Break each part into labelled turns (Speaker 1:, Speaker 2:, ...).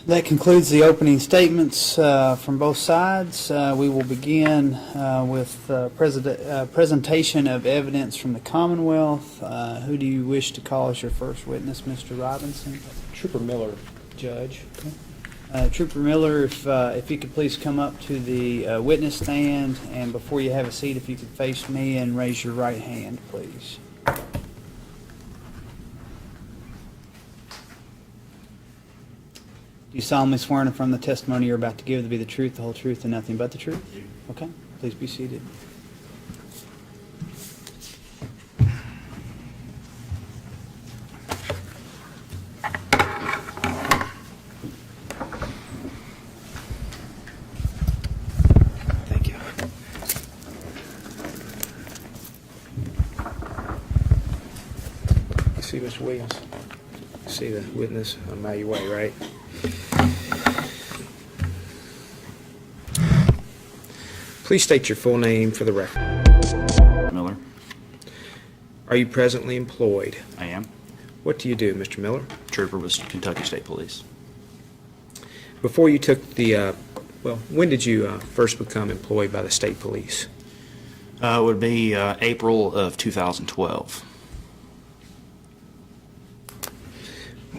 Speaker 1: That concludes the opening statements from both sides. We will begin with presentation of evidence from the Commonwealth. Who do you wish to call as your first witness, Mr. Robinson?
Speaker 2: Trooper Miller, Judge.
Speaker 1: Okay. Trooper Miller, if you could please come up to the witness stand, and before you have a seat, if you could face me and raise your right hand, please. Do you solemnly swear and affirm the testimony you're about to give to be the truth, the whole truth, and nothing but the truth? Okay. Please be seated.
Speaker 2: Thank you. You see Mr. Williams? You see the witness on my way, right? Please state your full name for the record.
Speaker 3: Miller.
Speaker 2: Are you presently employed?
Speaker 3: I am.
Speaker 2: What do you do, Mr. Miller?
Speaker 3: Trooper with Kentucky State Police.
Speaker 2: Before you took the, when did you first become employed by the state police?
Speaker 3: It would be April of 2012.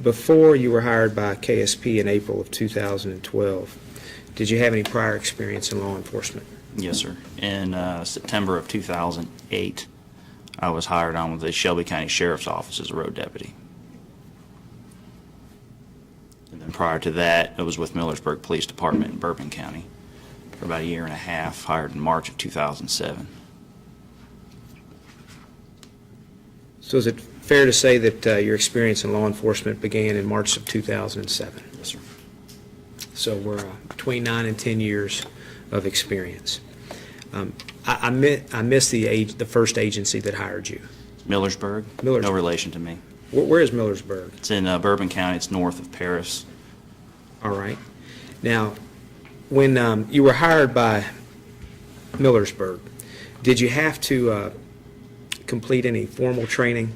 Speaker 2: Before you were hired by KSP in April of 2012, did you have any prior experience in law enforcement?
Speaker 3: Yes, sir. In September of 2008, I was hired on with the Shelby County Sheriff's Office as a road deputy. And then prior to that, it was with Millersburg Police Department in Bourbon County for about a year and a half, hired in March of 2007.
Speaker 2: So is it fair to say that your experience in law enforcement began in March of 2007?
Speaker 3: Yes, sir.
Speaker 2: So we're between 9 and 10 years of experience. I missed the first agency that hired you.
Speaker 3: Millersburg?
Speaker 2: Millersburg.
Speaker 3: No relation to me.
Speaker 2: Where is Millersburg?
Speaker 3: It's in Bourbon County. It's north of Paris.
Speaker 2: All right. Now, when you were hired by Millersburg, did you have to complete any formal training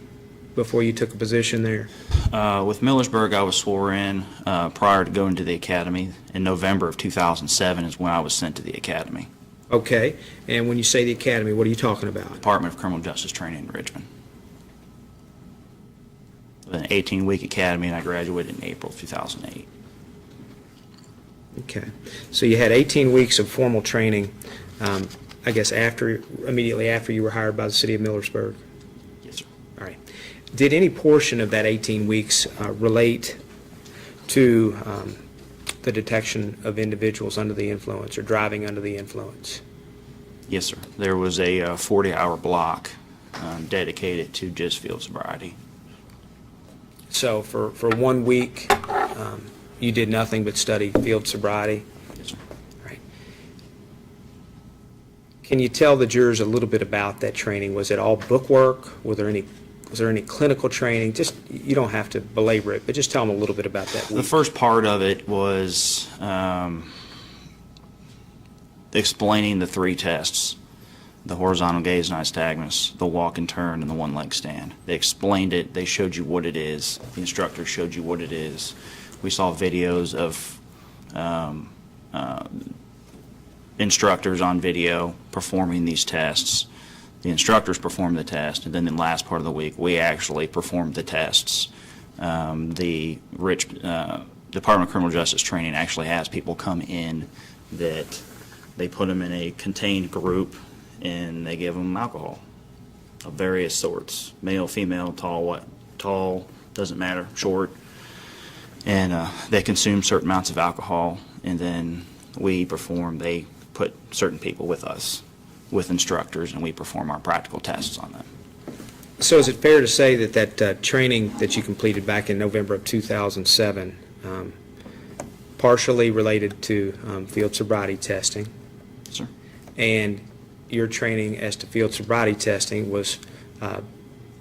Speaker 2: before you took a position there?
Speaker 3: With Millersburg, I was swore in prior to going to the academy. In November of 2007 is when I was sent to the academy.
Speaker 2: Okay. And when you say the academy, what are you talking about?
Speaker 3: Department of Criminal Justice Training in Richmond. An 18-week academy, and I graduated in April of 2008.
Speaker 2: Okay. So you had 18 weeks of formal training, I guess immediately after you were hired by the city of Millersburg?
Speaker 3: Yes, sir.
Speaker 2: All right. Did any portion of that 18 weeks relate to the detection of individuals under the influence or driving under the influence?
Speaker 3: Yes, sir. There was a 40-hour block dedicated to just field sobriety.
Speaker 2: So for 1 week, you did nothing but study field sobriety?
Speaker 3: Yes, sir.
Speaker 2: All right. Can you tell the jurors a little bit about that training? Was it all book work? Was there any clinical training? Just, you don't have to belabor it, but just tell them a little bit about that week.
Speaker 3: The first part of it was explaining the 3 tests: the horizontal gaze nystagmus, the walk and turn, and the one-leg stand. They explained it. They showed you what it is. The instructor showed you what it is. We saw videos of instructors on video performing these tests. The instructors performed the test, and then in the last part of the week, we actually performed the tests. The Department of Criminal Justice Training actually has people come in that they put them in a contained group, and they give them alcohol of various sorts: male, female, tall, doesn't matter, short. And they consume certain amounts of alcohol, and then they put certain people with us, with instructors, and we perform our practical tests on them.
Speaker 2: So is it fair to say that training that you completed back in November of 2007 partially related to field sobriety testing?
Speaker 3: Yes, sir.
Speaker 2: And your training as to field sobriety testing was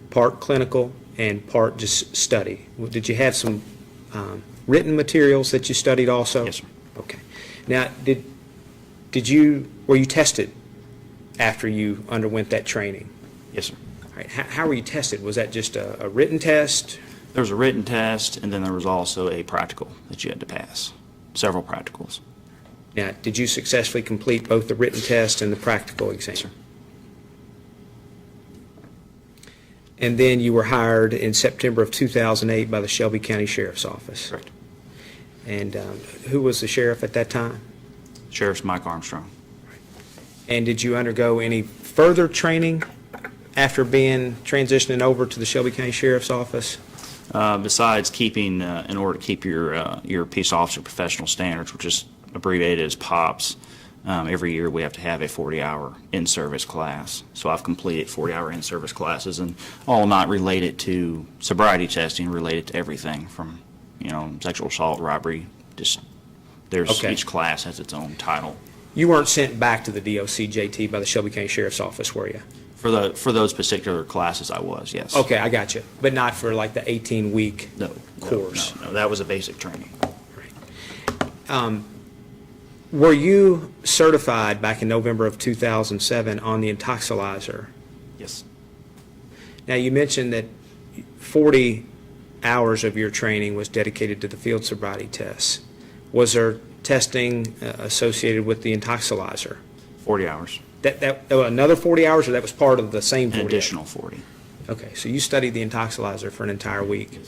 Speaker 2: part clinical and part just study. Did you have some written materials that you studied also?
Speaker 3: Yes, sir.
Speaker 2: Okay. Now, were you tested after you underwent that training?
Speaker 3: Yes, sir.
Speaker 2: All right. How were you tested? Was that just a written test?
Speaker 3: There was a written test, and then there was also a practical that you had to pass. several practicals.
Speaker 2: Now, did you successfully complete both the written test and the practical exam?
Speaker 3: Sir.
Speaker 2: And then you were hired in September of 2008 by the Shelby County Sheriff's Office.
Speaker 3: Correct.
Speaker 2: And who was the sheriff at that time?
Speaker 3: Sheriff's Mike Armstrong.
Speaker 2: And did you undergo any further training after being transitioning over to the Shelby County Sheriff's Office?
Speaker 3: Besides keeping, in order to keep your peace officer professional standards, which is abbreviated as POPs, every year we have to have a 40-hour in-service class. So I've completed 40-hour in-service classes, and all not related to sobriety testing, related to everything from, sexual assault, robbery.
Speaker 2: Okay.
Speaker 3: Each class has its own title.
Speaker 2: You weren't sent back to the DOCJT by the Shelby County Sheriff's Office, were you?
Speaker 3: For those particular classes, I was, yes.
Speaker 2: Okay, I got you. But not for like the 18-week course?
Speaker 3: No, that was a basic training.
Speaker 2: Were you certified back in November of 2007 on the intoxilizer?
Speaker 3: Yes.
Speaker 2: Now, you mentioned that 40 hours of your training was dedicated to the field sobriety tests. Was there testing associated with the intoxilizer?
Speaker 3: 40 hours.
Speaker 2: Another 40 hours, or that was part of the same 40
Speaker 3: An
Speaker 2: hours?
Speaker 3: additional 40.
Speaker 2: Okay, so you studied the intoxilizer for an entire week.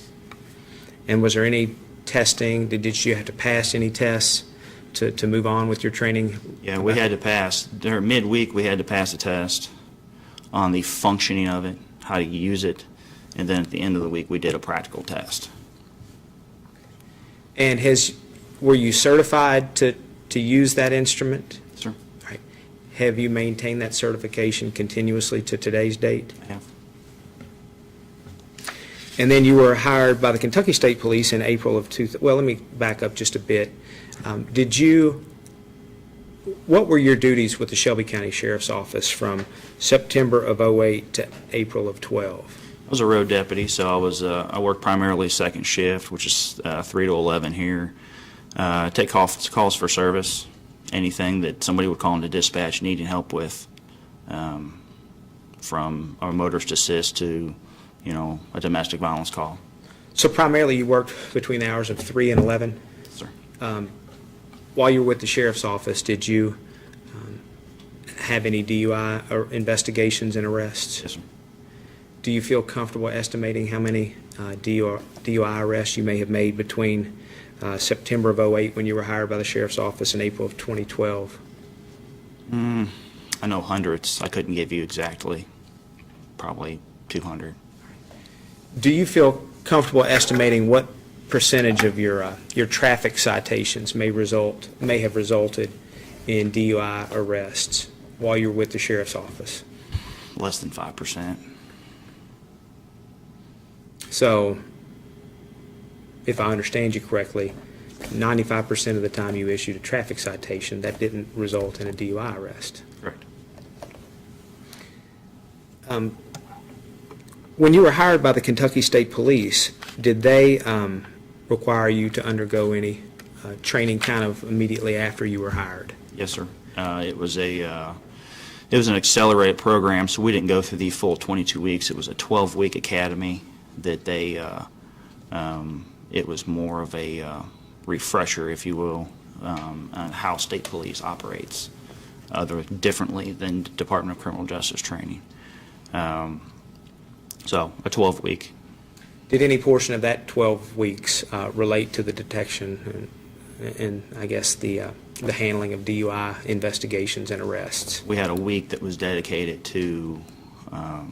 Speaker 2: And was there any testing? Did you have to pass any tests to move on with your training?
Speaker 3: Yeah, we had to pass, midweek we had to pass a test on the functioning of it, how to use it, and then at the end of the week we did a practical test.
Speaker 2: And were you certified to use that instrument?
Speaker 3: Sir?
Speaker 2: Right. Have you maintained that certification continuously to today's date?
Speaker 3: I have.
Speaker 2: And then you were hired by the Kentucky State Police in April of well, let me back up just a bit. What were your duties with the Shelby County Sheriff's Office from September of 2008 to April of 2012?
Speaker 3: I was a road deputy, so I worked primarily second shift, which is 3 to 11 here. Take calls for service, anything that somebody would call into dispatch needing help with, from a motorist assist to, a domestic violence call.
Speaker 2: So primarily you worked between the hours of 3 and 11?
Speaker 3: Sir.
Speaker 2: While you were with the Sheriff's Office, did you have any DUI or investigations and arrests?
Speaker 3: Yes, sir.
Speaker 2: Do you feel comfortable estimating how many DUI arrests you may have made between September of 2008 when you were hired by the Sheriff's Office and April of 2012?
Speaker 3: I know hundreds. I couldn't give you exactly. Probably 200.
Speaker 2: Do you feel comfortable estimating what percentage of your traffic citations may have resulted in DUI arrests while you were with the Sheriff's Office?
Speaker 3: Less than 5%.
Speaker 2: So, if I understand you correctly, 95% of the time you issued a traffic citation, that didn't result in a DUI arrest.
Speaker 3: Correct.
Speaker 2: When you were hired by the Kentucky State Police, did they require you to undergo any training kind of immediately after you were hired?
Speaker 3: Yes, sir. It was an accelerated program, so we didn't go through the full 22 weeks. It was a 12-week academy that it was more of a refresher, if you will, on how state police operates differently than Department of Criminal Justice training. So a 12-week.
Speaker 2: Did any portion of that 12 weeks relate to the detection and I guess the handling of DUI investigations and arrests?
Speaker 3: We had a week that was dedicated to, a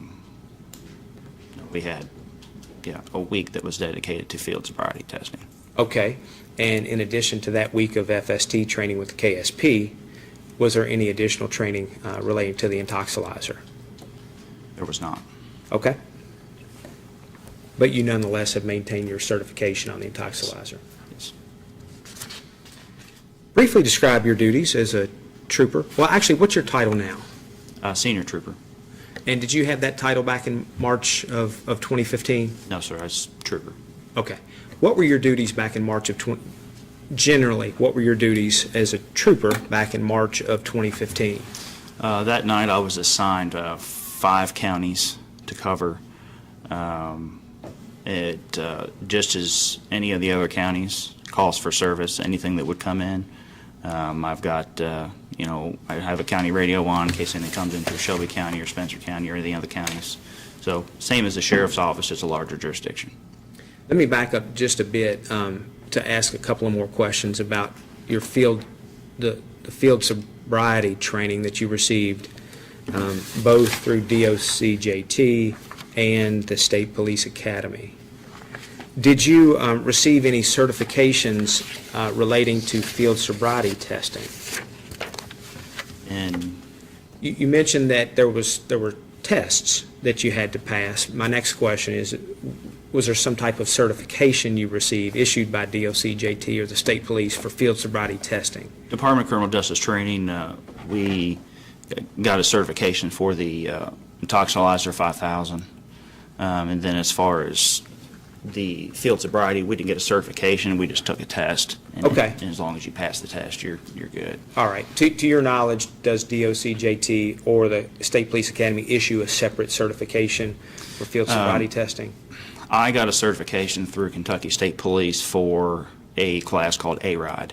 Speaker 3: week that was dedicated to field sobriety testing.
Speaker 2: Okay. And in addition to that week of FST training with the KSP, was there any additional training relating to the intoxilizer?
Speaker 3: There was not.
Speaker 2: Okay. But you nonetheless have maintained your certification on the intoxilizer.
Speaker 3: Yes.
Speaker 2: Briefly describe your duties as a trooper. Well, actually, what's your title now?
Speaker 3: Senior trooper.
Speaker 2: And did you have that title back in March of 2015?
Speaker 3: No, sir. I was trooper.
Speaker 2: Okay. What were your duties back in March of generally, what were your duties as a trooper back in March of 2015?
Speaker 3: That night I was assigned 5 counties to cover. Just as any of the other counties calls for service, anything that would come in. I've got, I have a county radio on in case anything comes into Shelby County or Spencer County or any other counties. So same as the sheriff's office, it's a larger jurisdiction.
Speaker 2: Let me back up just a bit to ask a couple of more questions about your field, the field sobriety training that you received, both through DOCJT and the State Police Academy. Did you receive any certifications relating to field sobriety testing?
Speaker 3: And
Speaker 2: You mentioned that there were tests that you had to pass. My next question is, was there some type of certification you received issued by DOCJT or the state police for field sobriety testing?
Speaker 3: Department of Criminal Justice Training, we got a certification for the Toxilizer 5000. And then as far as the field sobriety, we didn't get a certification, we just took a test. And,
Speaker 2: Okay.
Speaker 3: and as long as you pass the test, you're good.
Speaker 2: All right. To your knowledge, does DOCJT or the State Police Academy issue a separate certification for field sobriety testing?
Speaker 3: I got a certification through Kentucky State Police for a class called A-RIDE.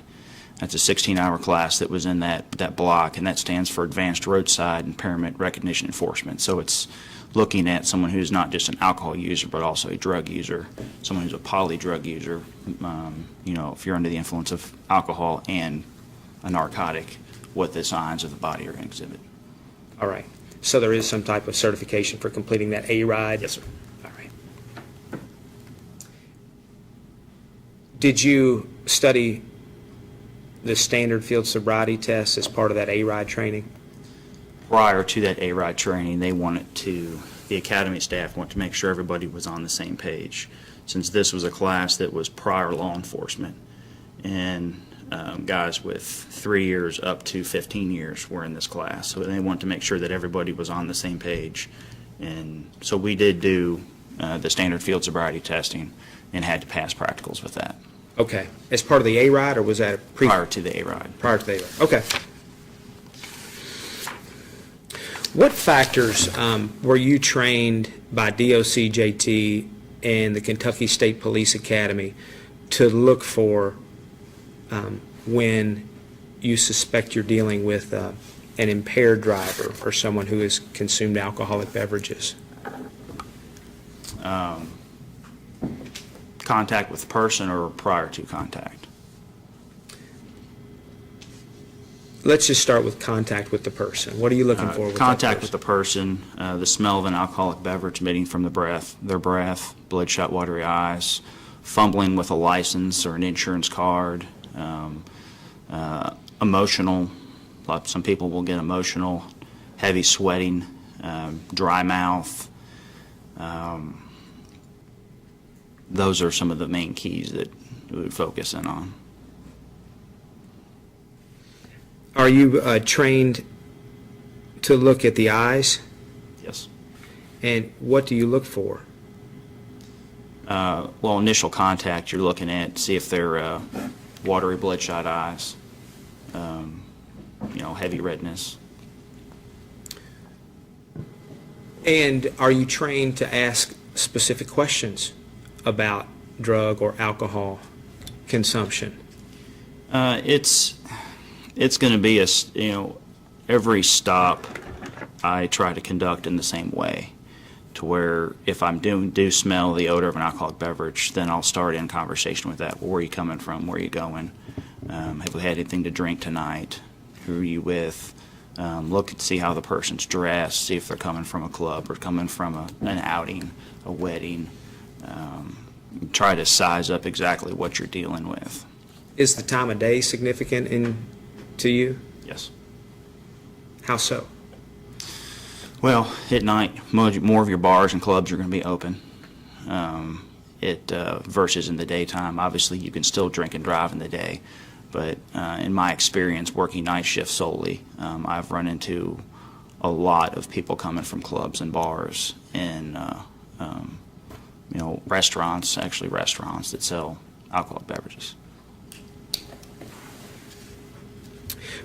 Speaker 3: That's a 16-hour class that was in that block, and that stands for Advanced Roadside Impairment Recognition Enforcement. So it's looking at someone who's not just an alcohol user, but also a drug user, someone who's a poly-drug user, if you're under the influence of alcohol and a narcotic, what the signs of the body are going to exhibit.
Speaker 2: All right. So there is some type of certification for completing that A-RIDE?
Speaker 3: Yes, sir.
Speaker 2: All right. Did you study the standard field sobriety test as part of that A-RIDE training?
Speaker 3: Prior to that A-RIDE training, the academy staff wanted to make sure everybody was on the same page. Since this was a class that was prior law enforcement, and guys with 3 years up to 15 years were in this class, so they wanted to make sure that everybody was on the same page. And so we did do the standard field sobriety testing and had to pass practicals with that.
Speaker 2: Okay. As part of the A-RIDE, or was that a
Speaker 3: Prior to the A-RIDE.
Speaker 2: Prior to the A-RIDE. Okay. What factors were you trained by DOCJT and the Kentucky State Police Academy to look for when you suspect you're dealing with an impaired driver or someone who has consumed alcoholic beverages?
Speaker 3: Contact with the person or prior to contact?
Speaker 2: Let's just start with contact with the person. What are you looking for with
Speaker 3: Contact with
Speaker 2: that
Speaker 3: the person, the smell of an alcoholic beverage emitting from their breath, bloodshot, watery eyes, fumbling with a license or an insurance card, emotional. Some people will get emotional, heavy sweating, dry mouth. Those are some of the main keys that we would focus in on.
Speaker 2: Are you trained to look at the eyes?
Speaker 3: Yes.
Speaker 2: And what do you look for?
Speaker 3: Well, initial contact, you're looking at, see if they're watery, bloodshot eyes, heavy redness.
Speaker 2: And are you trained to ask specific questions about drug or alcohol consumption?
Speaker 3: It's going to be every stop I try to conduct in the same way, to where if I'm do smell the odor of an alcoholic beverage, then I'll start in conversation with that. Well, where are you coming from? Where are you going? Have we had anything to drink tonight? Who are you with? Look and see how the person's dressed, see if they're coming from a club or coming from an outing, a wedding. Try to size up exactly what you're dealing with.
Speaker 2: Is the time of day significant to you?
Speaker 3: Yes.
Speaker 2: How so?
Speaker 3: Well, at night, more of your bars and clubs are going to be open. Versus in the daytime, obviously you can still drink and drive in the day, but in my experience working night shift solely, I've run into a lot of people coming from clubs and bars and restaurants that sell alcoholic beverages.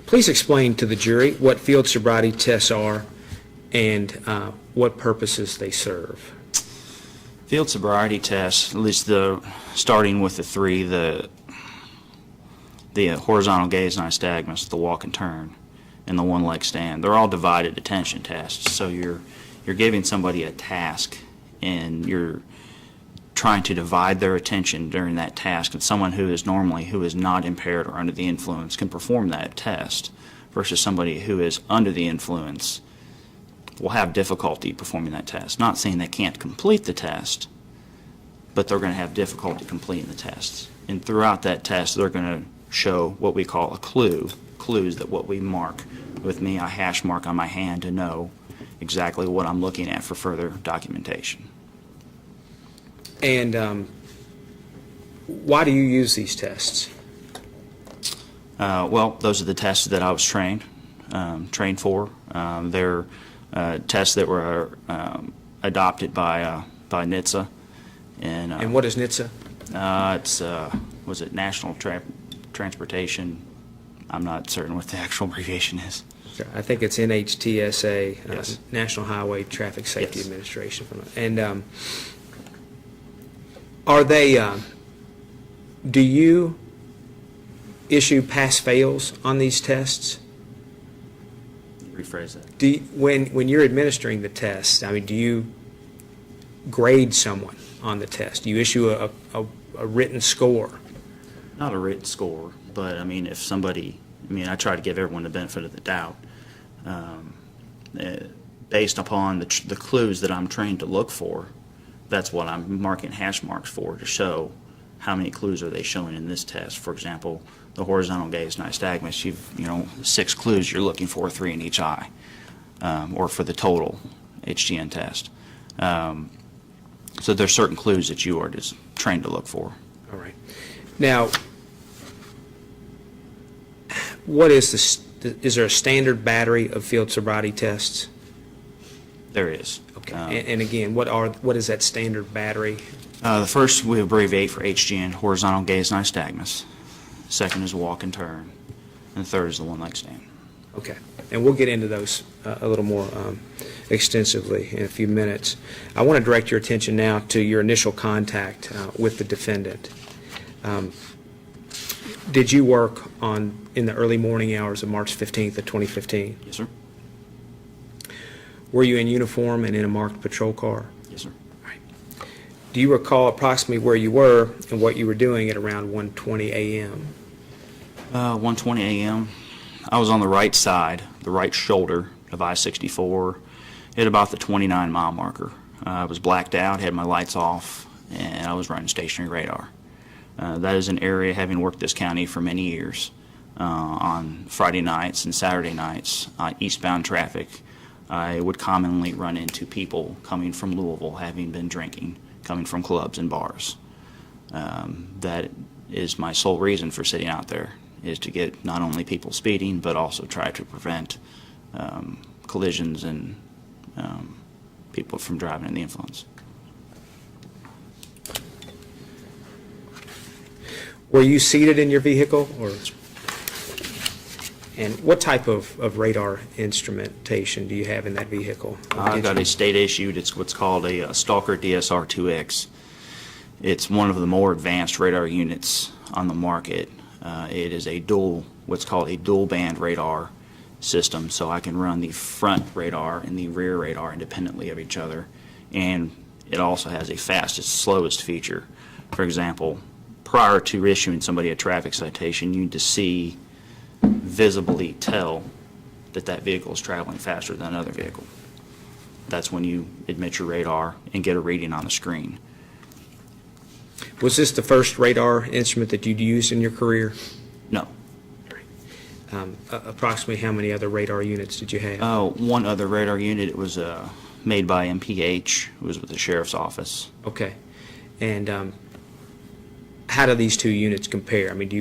Speaker 2: Please explain to the jury what field sobriety tests are and what purposes they serve.
Speaker 3: Field sobriety tests, at least starting with the three, the the horizontal gaze nystagmus, the walk and turn, and the one-leg stand. They're all divided attention tests. So you're giving somebody a task, and you're trying to divide their attention during that task. And someone who is not impaired or under the influence can perform that test, versus somebody who is under the influence will have difficulty performing that test. Not saying they can't complete the test, but they're going to have difficulty completing the tests. And throughout that test, they're going to show what we call a clues that what we mark. With me, I hash mark on my hand to know exactly what I'm looking at for further documentation.
Speaker 2: And why do you use these tests?
Speaker 3: Well, those are the tests that I was trained for. They're tests that were adopted by NHTSA.
Speaker 2: And what is NHTSA?
Speaker 3: It's was it National Transportation? I'm not certain what the actual abbreviation is.
Speaker 2: I think it's NHTSA,
Speaker 3: Yes.
Speaker 2: National Highway Traffic Safety
Speaker 3: Yes.
Speaker 2: Administration. And are they, do you issue pass-fails on these tests?
Speaker 3: Rephrase that.
Speaker 2: Do you, when you're administering the test, I mean, do you grade someone on the test? Do you issue a written score?
Speaker 3: Not a written score, but I mean, if somebody, I try to give everyone the benefit of the doubt. Based upon the clues that I'm trained to look for, that's what I'm marking hash marks for, to show how many clues are they showing in this test. For example, the horizontal gaze nystagmus, you've 6 clues you're looking for, 3 in each eye, or for the total HGN test. So there's certain clues that you are just trained to look for.
Speaker 2: All right. Now, what is is there a standard battery of field sobriety tests?
Speaker 3: There is.
Speaker 2: Okay. And again, what is that standard battery?
Speaker 3: The first we abbreviate for HGN, horizontal gaze nystagmus. Second is walk and turn. And the third is the one-leg stand.
Speaker 2: Okay. And we'll get into those a little more extensively in a few minutes. I want to direct your attention now to your initial contact with the defendant. Did you work in the early morning hours of March 15th of 2015?
Speaker 3: Yes, sir.
Speaker 2: Were you in uniform and in a marked patrol car?
Speaker 3: Yes, sir.
Speaker 2: All right. Do you recall approximately where you were and what you were doing at around 1:20 a.m.?
Speaker 3: 1:20 a.m. I was on the right side, the right shoulder of I-64 at about the 29-mile marker. I was blacked out, had my lights off, and I was running stationary radar. That is an area, having worked this county for many years, on Friday nights and Saturday nights, eastbound traffic, I would commonly run into people coming from Louisville, having been drinking, coming from clubs and bars. That is my sole reason for sitting out there, is to get not only people speeding, but also try to prevent collisions and people from driving in the influence.
Speaker 2: Were you seated in your vehicle, or? And what type of radar instrumentation do you have in that vehicle?
Speaker 3: I've got a state-issued, it's what's called a Stalker DSR-2X. It's one of the more advanced radar units on the market. It is what's called a dual-band radar system, so I can run the front radar and the rear radar independently of each other. And it also has a fastest, slowest feature. For example, prior to issuing somebody a traffic citation, you need to visibly tell that vehicle is traveling faster than another vehicle. That's when you admit your radar and get a reading on the screen.
Speaker 2: Was this the first radar instrument that you'd used in your career?
Speaker 3: No.
Speaker 2: Approximately how many other radar units did you have?
Speaker 3: One other radar unit. It was made by MPH. It was with the sheriff's office.
Speaker 2: Okay. And how do these two units compare? I mean, did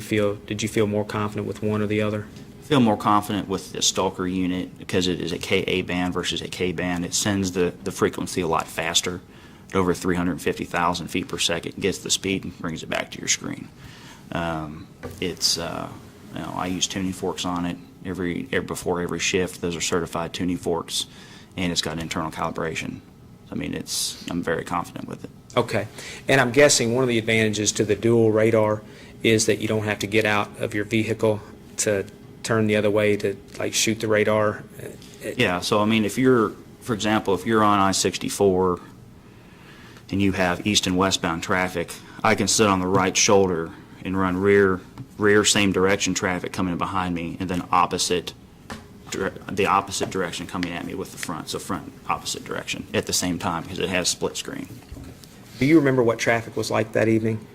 Speaker 2: you feel more confident with one or the other?
Speaker 3: I feel more confident with the Stalker unit because it is a Ka band versus a K band. It sends the frequency a lot faster, at over 350,000 feet per second, gets the speed and brings it back to your screen. I use tuning forks on it before every shift. Those are certified tuning forks, and it's got internal calibration. I mean, I'm very confident with it.
Speaker 2: Okay. And I'm guessing one of the advantages to the dual radar is that you don't have to get out of your vehicle to turn the other way to like shoot the radar?
Speaker 3: Yeah, so I mean, if you're, for example, if you're on I-64 and you have east and westbound traffic, I can sit on the right shoulder and run rear same direction traffic coming behind me, and then the opposite direction coming at me with the front, so front opposite direction at the same time because it has split screen.
Speaker 2: Do you remember what traffic was like that evening?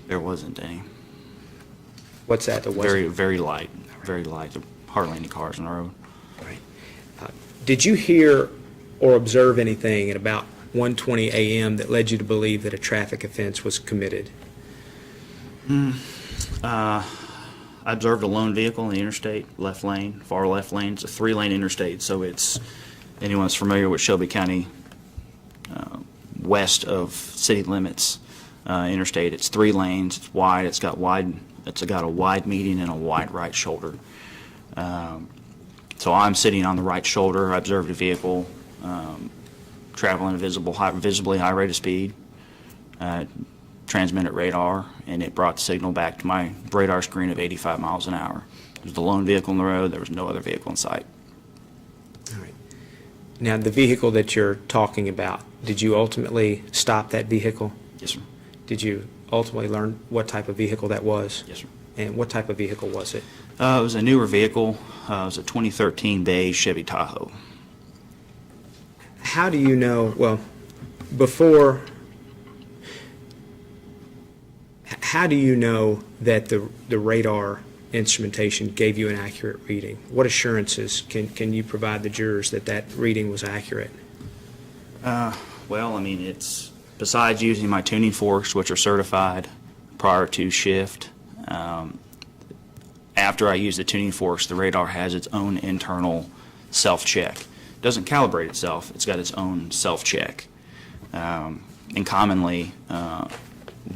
Speaker 3: There wasn't any.
Speaker 2: What's that? There wasn't?
Speaker 3: Very light, very light. There were hardly any cars on the road.
Speaker 2: Right. Did you hear or observe anything at about 1:20 a.m. that led you to believe that a traffic offense was committed?
Speaker 3: I observed a lone vehicle in the interstate, left lane, far left lane. It's a 3-lane interstate, so it's, anyone that's familiar with Shelby County, west of city limits interstate, it's 3 lanes, it's wide, it's got a wide median and a wide right shoulder. So I'm sitting on the right shoulder. I observed a vehicle traveling at visibly high rate of speed, transmitted radar, and it brought the signal back to my radar screen of 85 miles an hour. It was the lone vehicle on the road. There was no other vehicle in sight.
Speaker 2: All right. Now, the vehicle that you're talking about, did you ultimately stop that vehicle?
Speaker 3: Yes, sir.
Speaker 2: Did you ultimately learn what type of vehicle that was?
Speaker 3: Yes, sir.
Speaker 2: And what type of vehicle was it?
Speaker 3: It was a newer vehicle. It was a 2013 beige Chevy Tahoe.
Speaker 2: How do you know, well, before, how do you know that the radar instrumentation gave you an accurate reading? What assurances can you provide the jurors that that reading was accurate?
Speaker 3: Well, I mean, it's, besides using my tuning forks, which are certified prior to shift, after I use the tuning forks, the radar has its own internal self-check. It doesn't calibrate itself. It's got its own self-check. And commonly,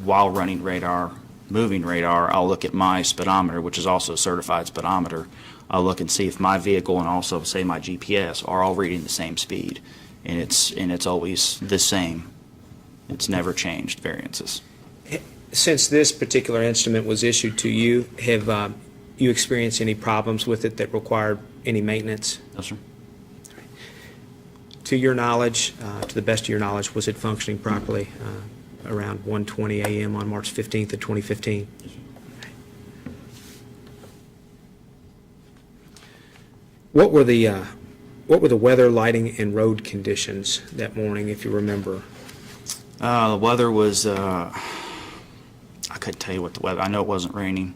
Speaker 3: while running radar, moving radar, I'll look at my speedometer, which is also a certified speedometer. I'll look and see if my vehicle and also, say, my GPS are all reading the same speed. And it's always the same. It's never changed variances.
Speaker 2: Since this particular instrument was issued to you, have you experienced any problems with it that required any maintenance?
Speaker 3: No, sir.
Speaker 2: To your knowledge, to the best of your knowledge, was it functioning properly around 1:20 a.m. on March 15th of 2015?
Speaker 3: Yes, sir.
Speaker 2: What were the weather, lighting, and road conditions that morning, if you remember?
Speaker 3: The weather was, I couldn't tell you what the weather, I know it wasn't raining.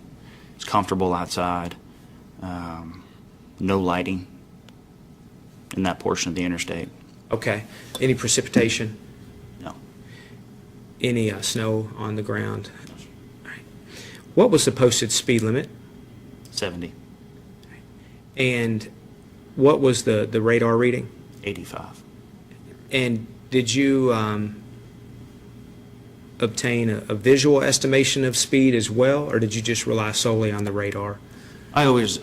Speaker 3: It's comfortable outside. No lighting in that portion of the interstate.
Speaker 2: Okay. Any precipitation?
Speaker 3: No.
Speaker 2: Any snow on the ground? All right. What was the posted speed limit?
Speaker 3: 70,
Speaker 2: And what was the radar reading?
Speaker 3: 85.
Speaker 2: And did you obtain a visual estimation of speed as well, or did you just rely solely on the radar?
Speaker 3: I always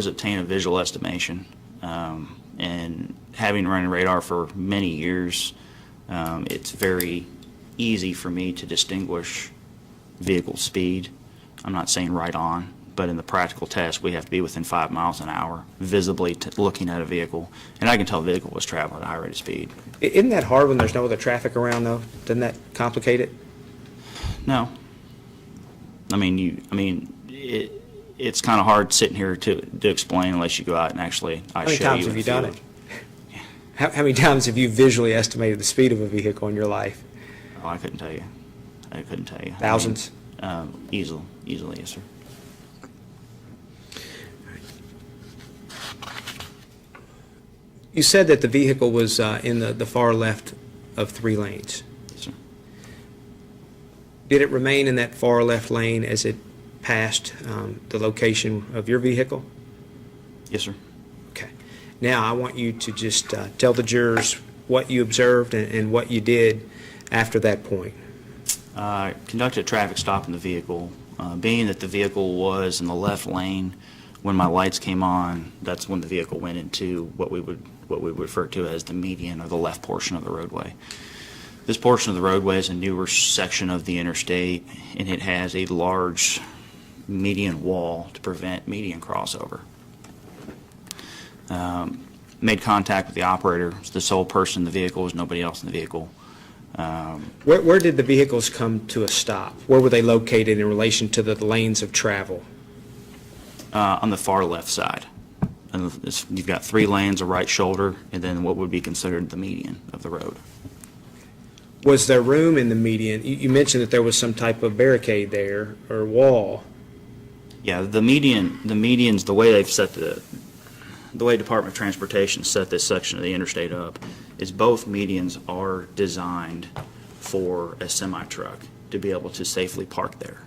Speaker 3: obtain a visual estimation, and having run radar for many years, it's very easy for me to distinguish vehicle speed. I'm not saying right on, but in the practical test, we have to be within 5 miles an hour, visibly looking at a vehicle, and I can tell a vehicle was traveling at a high rate of speed.
Speaker 2: Isn't that hard when there's no other traffic around, though? Doesn't that complicate it?
Speaker 3: No. I mean, it's kind of hard sitting here to explain unless you go out and actually
Speaker 2: How many
Speaker 3: show
Speaker 2: times
Speaker 3: you.
Speaker 2: have you done it? How many times have you visually estimated the speed of a vehicle in your life?
Speaker 3: Oh, I couldn't tell you.
Speaker 2: Thousands?
Speaker 3: Easily, yes, sir.
Speaker 2: You said that the vehicle was in the far left of 3 lanes.
Speaker 3: Yes, sir.
Speaker 2: Did it remain in that far left lane as it passed the location of your vehicle?
Speaker 3: Yes, sir.
Speaker 2: Okay. Now I want you to just tell the jurors what you observed and what you did after that point.
Speaker 3: Conducted a traffic stop in the vehicle. Being that the vehicle was in the left lane, when my lights came on, that's when the vehicle went into what we would refer to as the median or the left portion of the roadway. This portion of the roadway is a newer section of the interstate, and it has a large median wall to prevent median crossover. Made contact with the operator. It's the sole person in the vehicle. There's nobody else in the vehicle.
Speaker 2: Where did the vehicles come to a stop? Where were they located in relation to the lanes of travel?
Speaker 3: On the far left side. And you've got 3 lanes, a right shoulder, and then what would be considered the median of the road.
Speaker 2: Was there room in the median? You mentioned that there was some type of barricade there or wall.
Speaker 3: Yeah, the medians, the way they've set the way Department of Transportation set this section of the interstate up is both medians are designed for a semi-truck to be able to safely park there.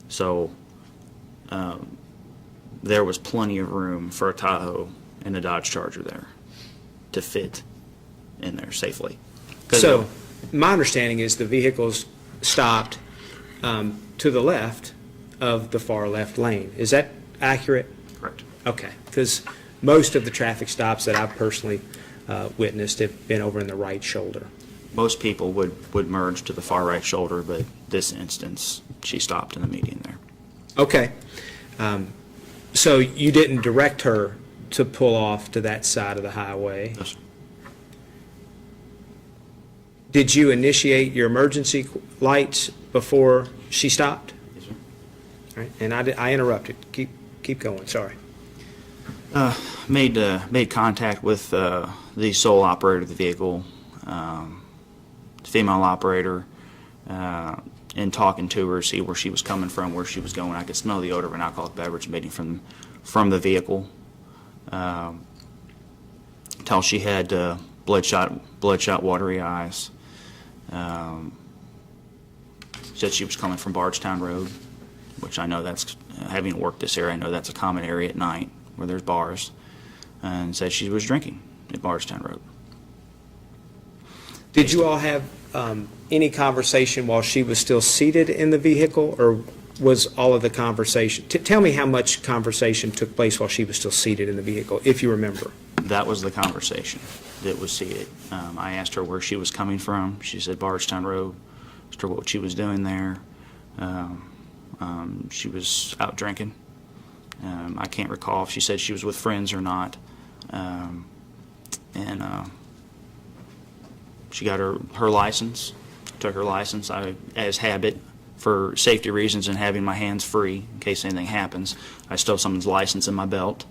Speaker 3: So there was plenty of room for a Tahoe and a Dodge Charger there to fit in there safely.
Speaker 2: So my understanding is the vehicles stopped to the left of the far left lane. Is that accurate?
Speaker 3: Correct.
Speaker 2: Okay, because most of the traffic stops that I've personally witnessed have been over in the right shoulder.
Speaker 3: Most people would merge to the far right shoulder, but this instance, she stopped in the median there.
Speaker 2: Okay. So you didn't direct her to pull off to that side of the highway?
Speaker 3: Yes, sir.
Speaker 2: Did you initiate your emergency lights before she stopped?
Speaker 3: Yes, sir.
Speaker 2: All right, and I interrupted. Keep going, sorry.
Speaker 3: Made contact with the sole operator of the vehicle, female operator, and talking to her, see where she was coming from, where she was going. I could smell the odor of an alcoholic beverage emitting from the vehicle. Till she had bloodshot, watery eyes. Said she was coming from Bardstown Road, which I know that's, having worked this area, I know that's a common area at night where there's bars, and said she was drinking at Bardstown Road.
Speaker 2: Did you all have any conversation while she was still seated in the vehicle, or was all of the conversation? Tell me how much conversation took place while she was still seated in the vehicle, if you remember.
Speaker 3: That was the conversation that was seated. I asked her where she was coming from. She said Bardstown Road. Asked her what she was doing there. She was out drinking. I can't recall if she said she was with friends or not. She got her license, took her license. As habit, for safety reasons and having my hands free in case anything happens, I stole someone's license in my belt,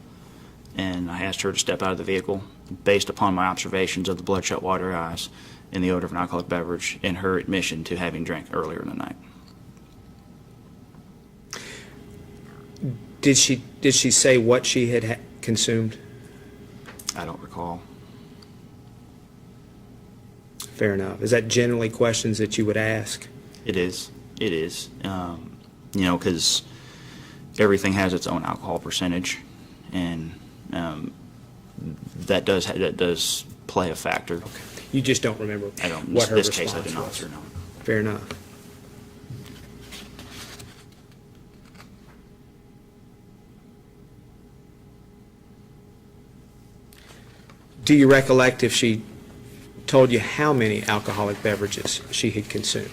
Speaker 3: and I asked her to step out of the vehicle based upon my observations of the bloodshot, watery eyes and the odor of an alcoholic beverage and her admission to having drank earlier in the night.
Speaker 2: Did she say what she had consumed?
Speaker 3: I don't recall.
Speaker 2: Fair enough. Is that generally questions that you would ask?
Speaker 3: It is. Because everything has its own alcohol percentage, and that does play a factor.
Speaker 2: Okay. You just don't remember
Speaker 3: I don't.
Speaker 2: what her
Speaker 3: this
Speaker 2: response
Speaker 3: case, I do not,
Speaker 2: was.
Speaker 3: sir, no.
Speaker 2: Fair enough. Do you recollect if she told you how many alcoholic beverages she had consumed?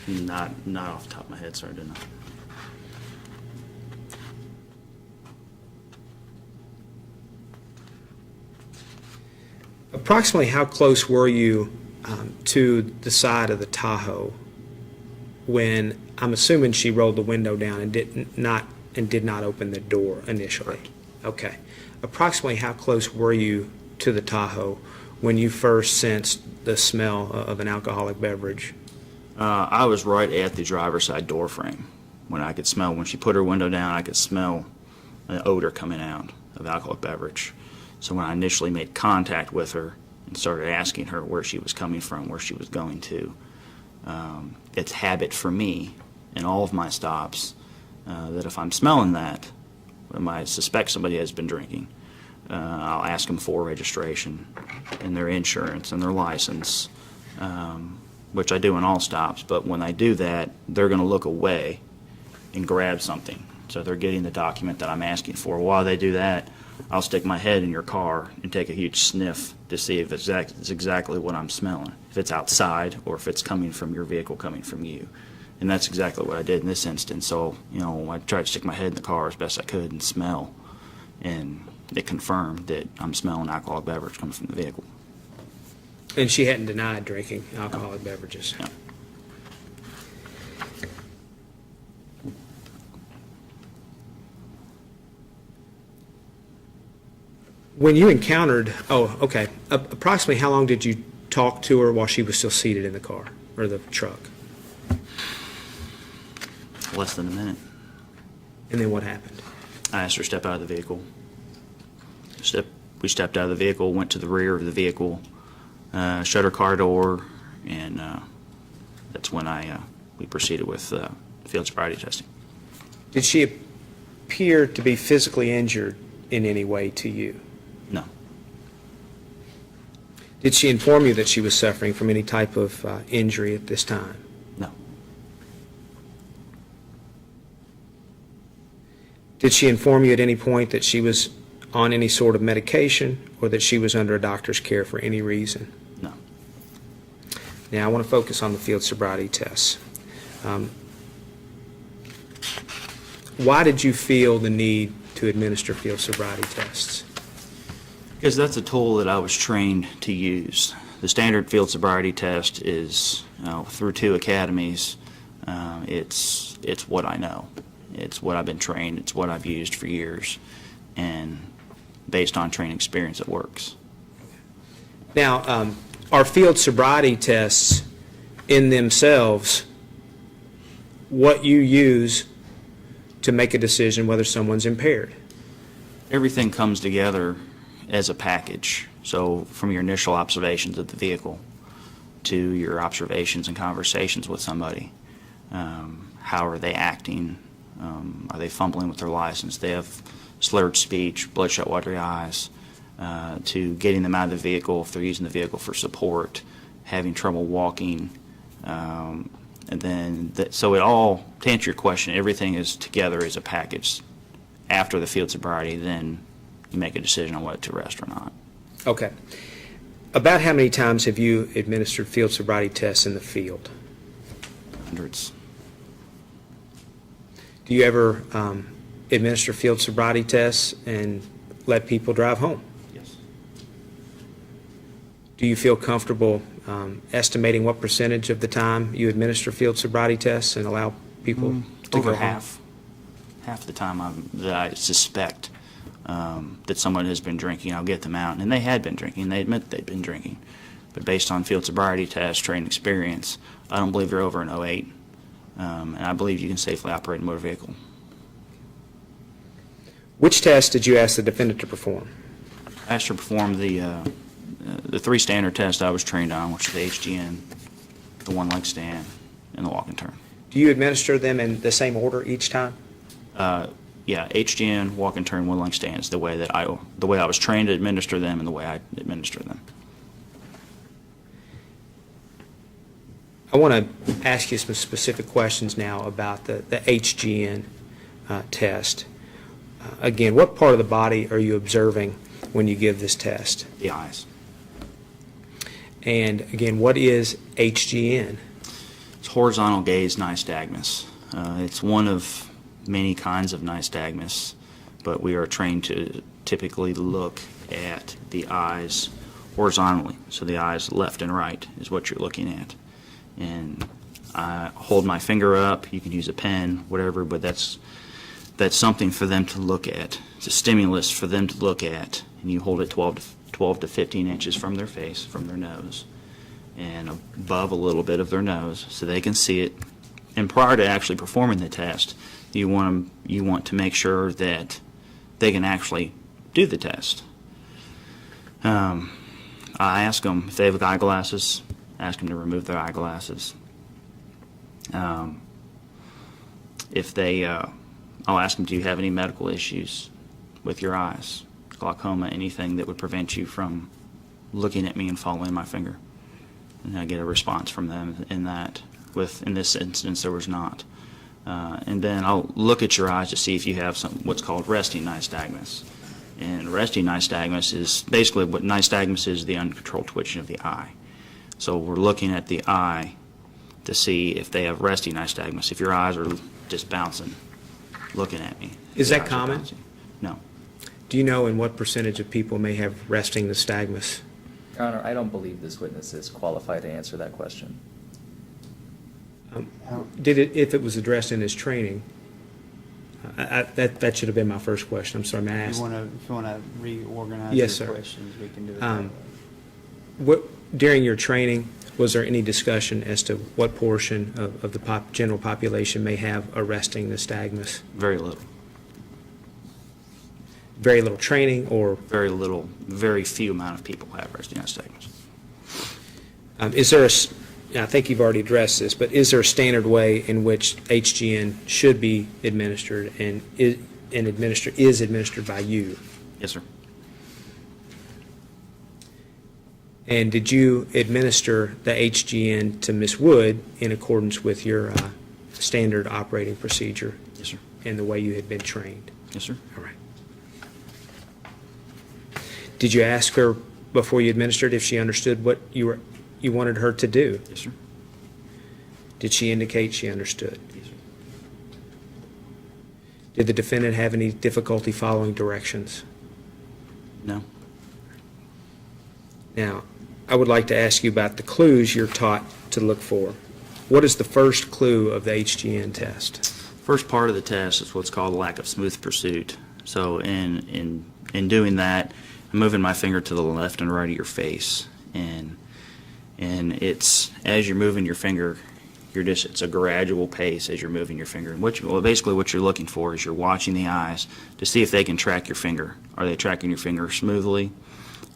Speaker 3: Not off the top of my head, sir. I do not.
Speaker 2: Approximately how close were you to the side of the Tahoe when, I'm assuming she rolled the window down and did not open the door initially?
Speaker 3: Correct.
Speaker 2: Okay. Approximately how close were you to the Tahoe when you first sensed the smell of an alcoholic beverage?
Speaker 3: I was right at the driver's side door frame when I could smell. When she put her window down, I could smell an odor coming out of alcoholic beverage. So when I initially made contact with her and started asking her where she was coming from, where she was going to, it's habit for me in all of my stops that if I'm smelling that, I suspect somebody has been drinking, I'll ask them for registration and their insurance and their license, which I do in all stops. But when I do that, they're going to look away and grab something. So they're getting the document that I'm asking for. While they do that, I'll stick my head in your car and take a huge sniff to see if it's exactly what I'm smelling, if it's outside or if it's coming from your vehicle, coming from you. And that's exactly what I did in this instance. So, I tried to stick my head in the car as best I could and smell, and it confirmed that I'm smelling alcoholic beverage coming from the vehicle.
Speaker 2: And she hadn't denied drinking alcoholic beverages?
Speaker 3: No.
Speaker 2: When you encountered, approximately how long did you talk to her while she was still seated in the car or the truck?
Speaker 3: Less than a minute.
Speaker 2: And then what happened?
Speaker 3: I asked her to step out of the vehicle. We stepped out of the vehicle, went to the rear of the vehicle, shut her car door, and that's when we proceeded with field sobriety testing.
Speaker 2: Did she appear to be physically injured in any way to you?
Speaker 3: No.
Speaker 2: Did she inform you that she was suffering from any type of injury at this time?
Speaker 3: No.
Speaker 2: Did she inform you at any point that she was on any sort of medication or that she was under a doctor's care for any reason?
Speaker 3: No.
Speaker 2: Now, I want to focus on the field sobriety tests. Why did you feel the need to administer field sobriety tests?
Speaker 3: Because that's a tool that I was trained to use. The standard field sobriety test is through 2 academies. It's what I know. It's what I've been trained. It's what I've used for years. And based on training experience, it works.
Speaker 2: Now, are field sobriety tests in themselves what you use to make a decision whether someone's impaired?
Speaker 3: Everything comes together as a package. So from your initial observations of the vehicle to your observations and conversations with somebody, how are they acting? Are they fumbling with their license? They have slurred speech, bloodshot, watery eyes, to getting them out of the vehicle if they're using the vehicle for support, having trouble walking, and then so it all, to answer your question, everything is together as a package. After the field sobriety, then you make a decision on whether to arrest or not.
Speaker 2: Okay. About how many times have you administered field sobriety tests in the field?
Speaker 3: Hundreds.
Speaker 2: Do you ever administer field sobriety tests and let people drive home?
Speaker 3: Yes.
Speaker 2: Do you feel comfortable estimating what percentage of the time you administer field sobriety tests and allow people to
Speaker 3: Over
Speaker 2: go home?
Speaker 3: half the time that I suspect that someone has been drinking, I'll get them out. And they had been drinking. They admit they'd been drinking. But based on field sobriety test, training experience, I don't believe they're over an 08. And I believe you can safely operate a motor vehicle.
Speaker 2: Which test did you ask the defendant to perform?
Speaker 3: I asked her to perform the 3 standard tests I was trained on, which are the HGN, the one-leg stand, and the walk and turn.
Speaker 2: Do you administer them in the same order each time?
Speaker 3: Yeah, HGN, walk and turn, one-leg stands, the way I was trained to administer them and the way I administer them.
Speaker 2: I want to ask you some specific questions now about the HGN test. Again, what part of the body are you observing when you give this test?
Speaker 3: The eyes.
Speaker 2: And again, what is HGN?
Speaker 3: It's horizontal gaze nystagmus. It's one of many kinds of nystagmus, but we are trained to typically look at the eyes horizontally. So the eyes left and right is what you're looking at. And I hold my finger up. You can use a pen, whatever, but that's something for them to look at. It's a stimulus for them to look at, and you hold it 12 to 15 inches from their face, from their nose, and above a little bit of their nose so they can see it. And prior to actually performing the test, you want to make sure that they can actually do the test. I ask them if they have eyeglasses, ask them to remove their eyeglasses. If they, I'll ask them, do you have any medical issues with your eyes? Glaucoma, anything that would prevent you from looking at me and following my finger? And I get a response from them in that. In this instance, there was not. And then I'll look at your eyes to see if you have what's called resting nystagmus. And resting nystagmus is basically what nystagmus is, the uncontrolled twitching of the eye. So we're looking at the eye to see if they have resting nystagmus. If your eyes are just bouncing, looking at me.
Speaker 2: Is
Speaker 3: the
Speaker 2: that
Speaker 3: eyes are
Speaker 2: common?
Speaker 3: bouncing. No.
Speaker 2: Do you know in what percentage of people may have resting nystagmus?
Speaker 4: Your Honor, I don't believe this witness is qualified to answer that question.
Speaker 2: If it was addressed in his training, that should have been my first question. I'm sorry, may I
Speaker 1: If
Speaker 2: ask?
Speaker 1: you want to reorganize
Speaker 2: Yes,
Speaker 1: your
Speaker 2: sir.
Speaker 1: questions, we can do it that way.
Speaker 2: During your training, was there any discussion as to what portion of the general population may have a resting nystagmus?
Speaker 3: Very little.
Speaker 2: Very little training, or
Speaker 3: Very little, very few amount of people have resting nystagmus.
Speaker 2: is there I think you've already addressed this, but is there a standard way in which HGN should be administered and is administered by you?
Speaker 3: Yes, sir.
Speaker 2: And did you administer the HGN to Ms. Wood in accordance with your standard operating procedure
Speaker 3: Yes, sir.
Speaker 2: and the way you had been trained?
Speaker 3: Yes, sir.
Speaker 2: All right. Did you ask her before you administered if she understood what you wanted her to do?
Speaker 3: Yes, sir.
Speaker 2: Did she indicate she understood?
Speaker 3: Yes, sir.
Speaker 2: Did the defendant have any difficulty following directions?
Speaker 3: No.
Speaker 2: Now, I would like to ask you about the clues you're taught to look for. What is the first clue of the HGN test?
Speaker 3: First part of the test is what's called lack of smooth pursuit. So in doing that, I'm moving my finger to the left and right of your face, and it's as you're moving your finger, it's a gradual pace as you're moving your finger. And basically what you're looking for is you're watching the eyes to see if they can track your finger. Are they tracking your finger smoothly,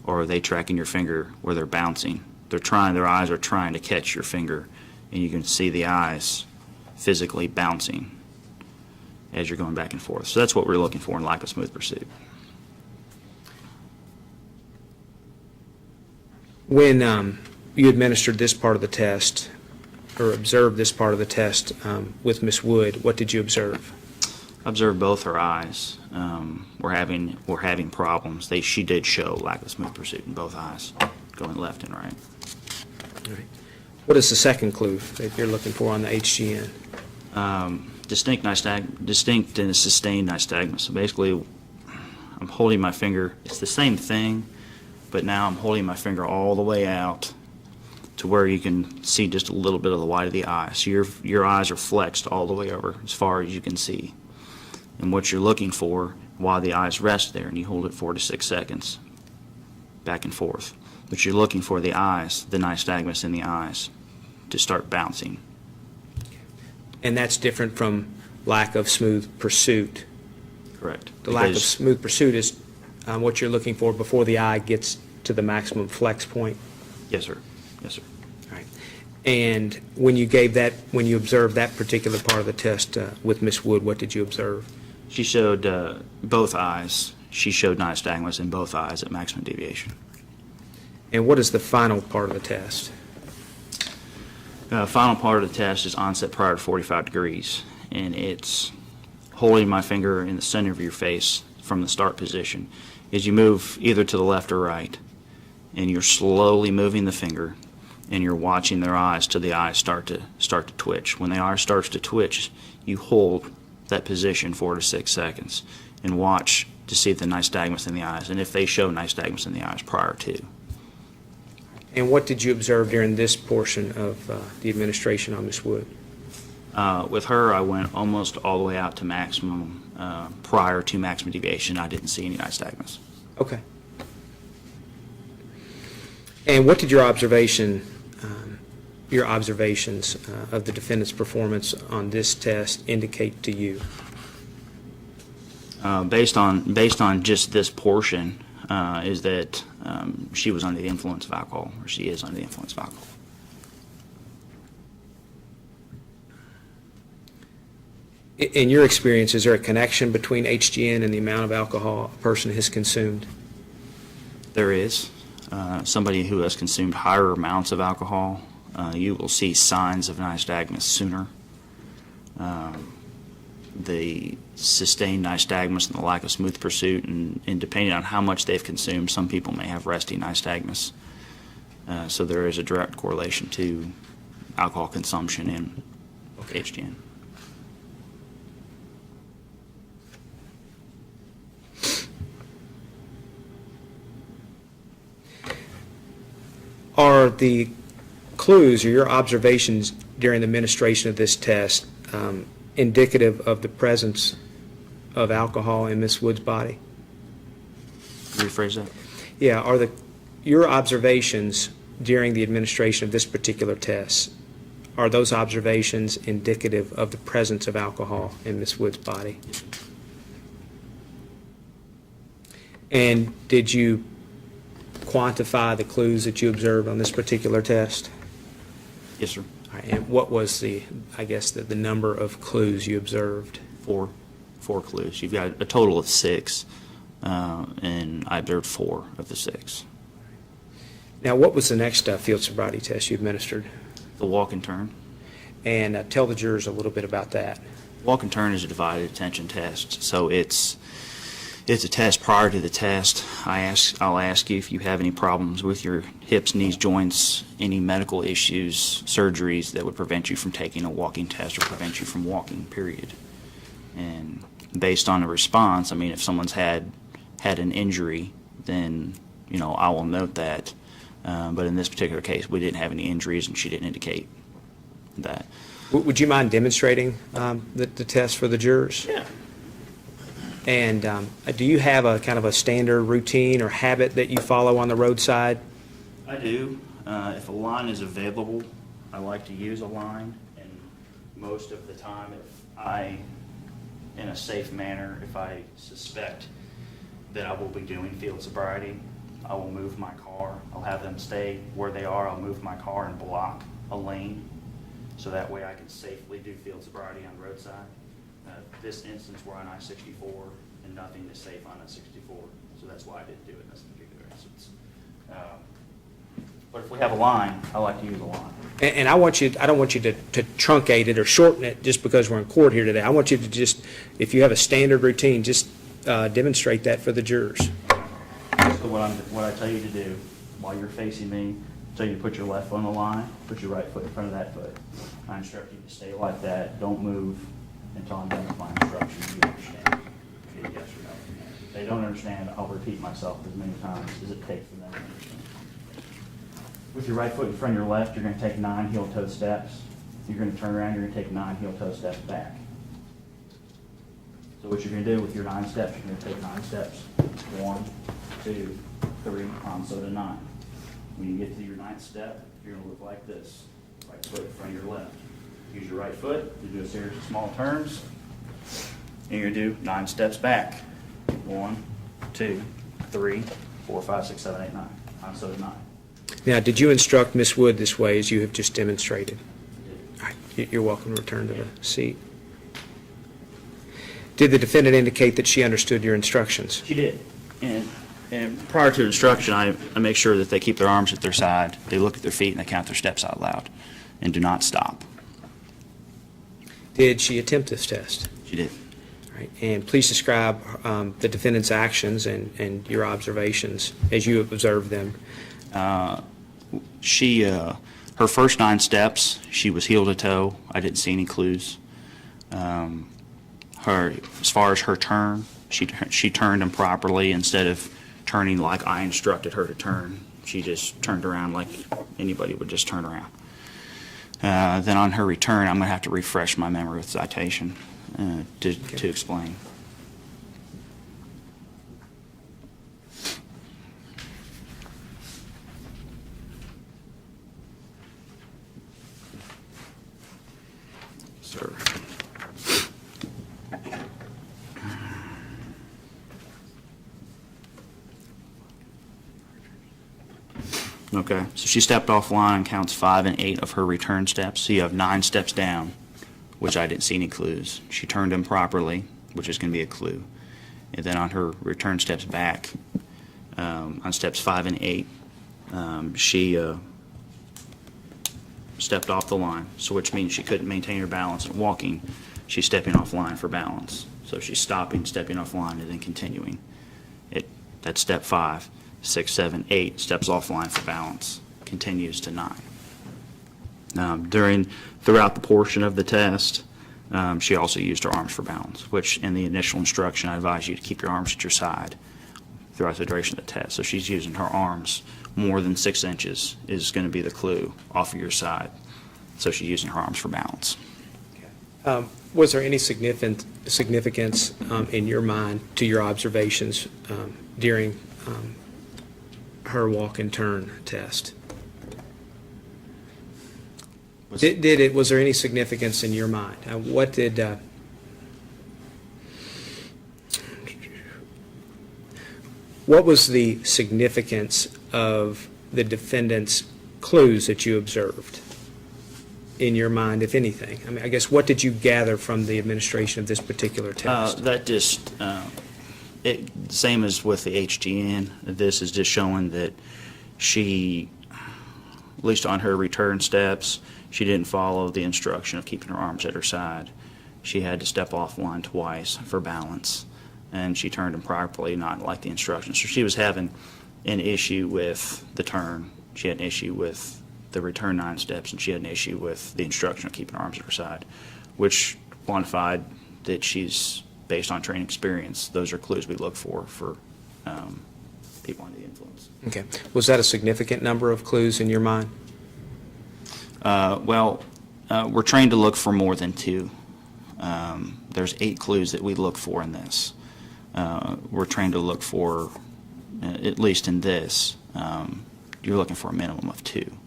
Speaker 3: or are they tracking your finger where they're bouncing? Their eyes are trying to catch your finger, and you can see the eyes physically bouncing as you're going back and forth. So that's what we're looking for in lack of smooth pursuit.
Speaker 2: When you administered this part of the test, or observed this part of the test with Ms. Wood, what did you observe?
Speaker 3: Observe both her eyes. We're having problems. She did show lack of smooth pursuit in both eyes, going left and right.
Speaker 2: All right. What is the second clue that you're looking for on the HGN?
Speaker 3: Distinct and sustained nystagmus. So basically, I'm holding my finger. It's the same thing, but now I'm holding my finger all the way out to where you can see just a little bit of the white of the eye. So your eyes are flexed all the way over as far as you can see. And what you're looking for while the eyes rest there, and you hold it 4 to 6 seconds, back and forth. But you're looking for the eyes, the nystagmus in the eyes, to start bouncing.
Speaker 2: And that's different from lack of smooth pursuit.
Speaker 3: Correct.
Speaker 2: The lack of
Speaker 3: Because-
Speaker 2: smooth pursuit is what you're looking for before the eye gets to the maximum flex point.
Speaker 3: Yes, sir. Yes, sir.
Speaker 2: All right. And when you observed that particular part of the test with Ms. Wood, what did you observe?
Speaker 3: She showed both eyes. She showed nystagmus in both eyes at maximum deviation.
Speaker 2: And what is the final part of the test?
Speaker 3: Final part of the test is onset prior to 45 degrees, and it's holding my finger in the center of your face from the start position. As you move either to the left or right, and you're slowly moving the finger, and you're watching their eyes till the eyes start to twitch. When the eye starts to twitch, you hold that position 4 to 6 seconds and watch to see the nystagmus in the eyes, and if they show nystagmus in the eyes prior to.
Speaker 2: And what did you observe during this portion of the administration on Ms. Wood?
Speaker 3: With her, I went almost all the way out to maximum, prior to maximum deviation. I didn't see any nystagmus.
Speaker 2: Okay. And what did your observations of the defendant's performance on this test indicate to you?
Speaker 3: Based on just this portion, is that she was under the influence of alcohol, or she is under the influence of alcohol.
Speaker 2: In your experience, is there a connection between HGN and the amount of alcohol a person has consumed?
Speaker 3: There is. Somebody who has consumed higher amounts of alcohol, you will see signs of nystagmus sooner. the sustained nystagmus and the lack of smooth pursuit, and depending on how much they've consumed, some people may have resting nystagmus. So there is a direct correlation to alcohol consumption and HDN.
Speaker 2: Are the clues or your observations during the administration of this test indicative of the presence of alcohol in Ms. Wood's body?
Speaker 3: Rephrase that.
Speaker 2: Yeah, are your observations during the administration of this particular test, are those observations indicative of the presence of alcohol in Ms. Wood's body? And did you quantify the clues that you observed on this particular test?
Speaker 3: Yes, sir.
Speaker 2: All right, and what was the number of clues you observed?
Speaker 3: Four clues. You've got a total of 6, and I observed 4 of the 6.
Speaker 2: Now, what was the next field sobriety test you administered?
Speaker 3: The walk and turn.
Speaker 2: And tell the jurors a little bit about that.
Speaker 3: Walk and turn is a divided attention test, so it's a test prior to the test. I'll ask you if you have any problems with your hips, knees, joints, any medical issues, surgeries that would prevent you from taking a walking test or prevent you from walking, period. And based on the response, I mean, if someone's had an injury, then, I will note that. But in this particular case, we didn't have any injuries, and she didn't indicate that.
Speaker 2: Would you mind demonstrating the test for the jurors?
Speaker 3: Yeah.
Speaker 2: And do you have a kind of a standard routine or habit that you follow on the roadside?
Speaker 3: I do. If a line is available, I like to use a line, and most of the time, in a safe manner, if I suspect that I will be doing field sobriety, I will move my car. I'll have them stay where they are. I'll move my car and block a lane, so that way I can safely do field sobriety on roadside. This instance, we're on I-64, and nothing is safe on I-64, so that's why I didn't do it in this particular instance. But if we have a line, I like to use a line.
Speaker 2: And I don't want you to truncate it or shorten it just because we're in court here today. I want you to just, if you have a standard routine, just demonstrate that for the jurors.
Speaker 3: So what I tell you to do while you're facing me, I tell you to put your left foot on the line, put your right foot in front of that foot. I instruct you to stay like that, don't move until I'm done with my instructions. You understand? Yes or no? If they don't understand, I'll repeat myself as many times as it takes for them to understand. With your right foot in front of your left, you're going to take 9 heel-toe steps. You're going to turn around, you're going to take 9 heel-toe steps back. So what you're going to do with your 9 steps, you're going to take 9 steps. 1, 2, 3, on so to 9. When you get to your 9th step, you're going to look like this. Right foot in front of your left. Use your right foot to do a series of small turns. And you're going to do 9 steps back. 1, 2, 3, 4, 5, 6, 7, 8, 9. On so to 9.
Speaker 2: Now, did you instruct Ms. Wood this way as you have just demonstrated? All right, you're welcome to return to the seat. Did the defendant indicate that she understood your instructions?
Speaker 3: She did. And prior to instruction, I make sure that they keep their arms at their side, they look at their feet, and they count their steps out loud, and do not stop.
Speaker 2: Did she attempt this test?
Speaker 3: She did.
Speaker 2: All right, and please describe the defendant's actions and your observations as you have observed them.
Speaker 3: Her first 9 steps, she was heel to toe. I didn't see any clues. As far as her turn, she turned improperly instead of turning like I instructed her to turn. She just turned around like anybody would just turn around. Then on her return, I'm going to have to refresh my memory with citation to explain. Sir. Okay, so she stepped offline and counts 5 and 8 of her return steps. So you have 9 steps down, which I didn't see any clues. She turned improperly, which is going to be a clue. And then on her return steps back, on steps 5 and 8, she stepped off the line, so which means she couldn't maintain her balance and walking. she's stepping off line for balance. So she's stopping, stepping off line, and then continuing. That's step 5. 6, 7, 8, steps off line for balance, continues to 9. Throughout the portion of the test, she also used her arms for balance, which in the initial instruction, I advise you to keep your arms at your side throughout the duration of the test. So she's using her arms more than 6 inches is going to be the clue off of your side. So she's using her arms for balance.
Speaker 2: Was there any significance in your mind to your observations during her walk and turn test? Was there any significance in your mind? What was the significance of the defendant's clues that you observed in your mind, if anything? I mean, I guess, what did you gather from the administration of this particular test?
Speaker 3: That just, same as with the HGN, this is just showing that she, at least on her return steps, she didn't follow the instruction of keeping her arms at her side. She had to step off line twice for balance, and she turned improperly, not like the instructions. So she was having an issue with the turn. She had an issue with the return 9 steps, and she had an issue with the instruction of keeping her arms at her side, which quantified that she's, based on training experience, those are clues we look for people under the influence.
Speaker 2: Okay. Was that a significant number of clues in your mind?
Speaker 3: We're trained to look for more than 2. There's 8 clues that we look for in this. We're trained to look for, at least in this, you're looking for a minimum of 2.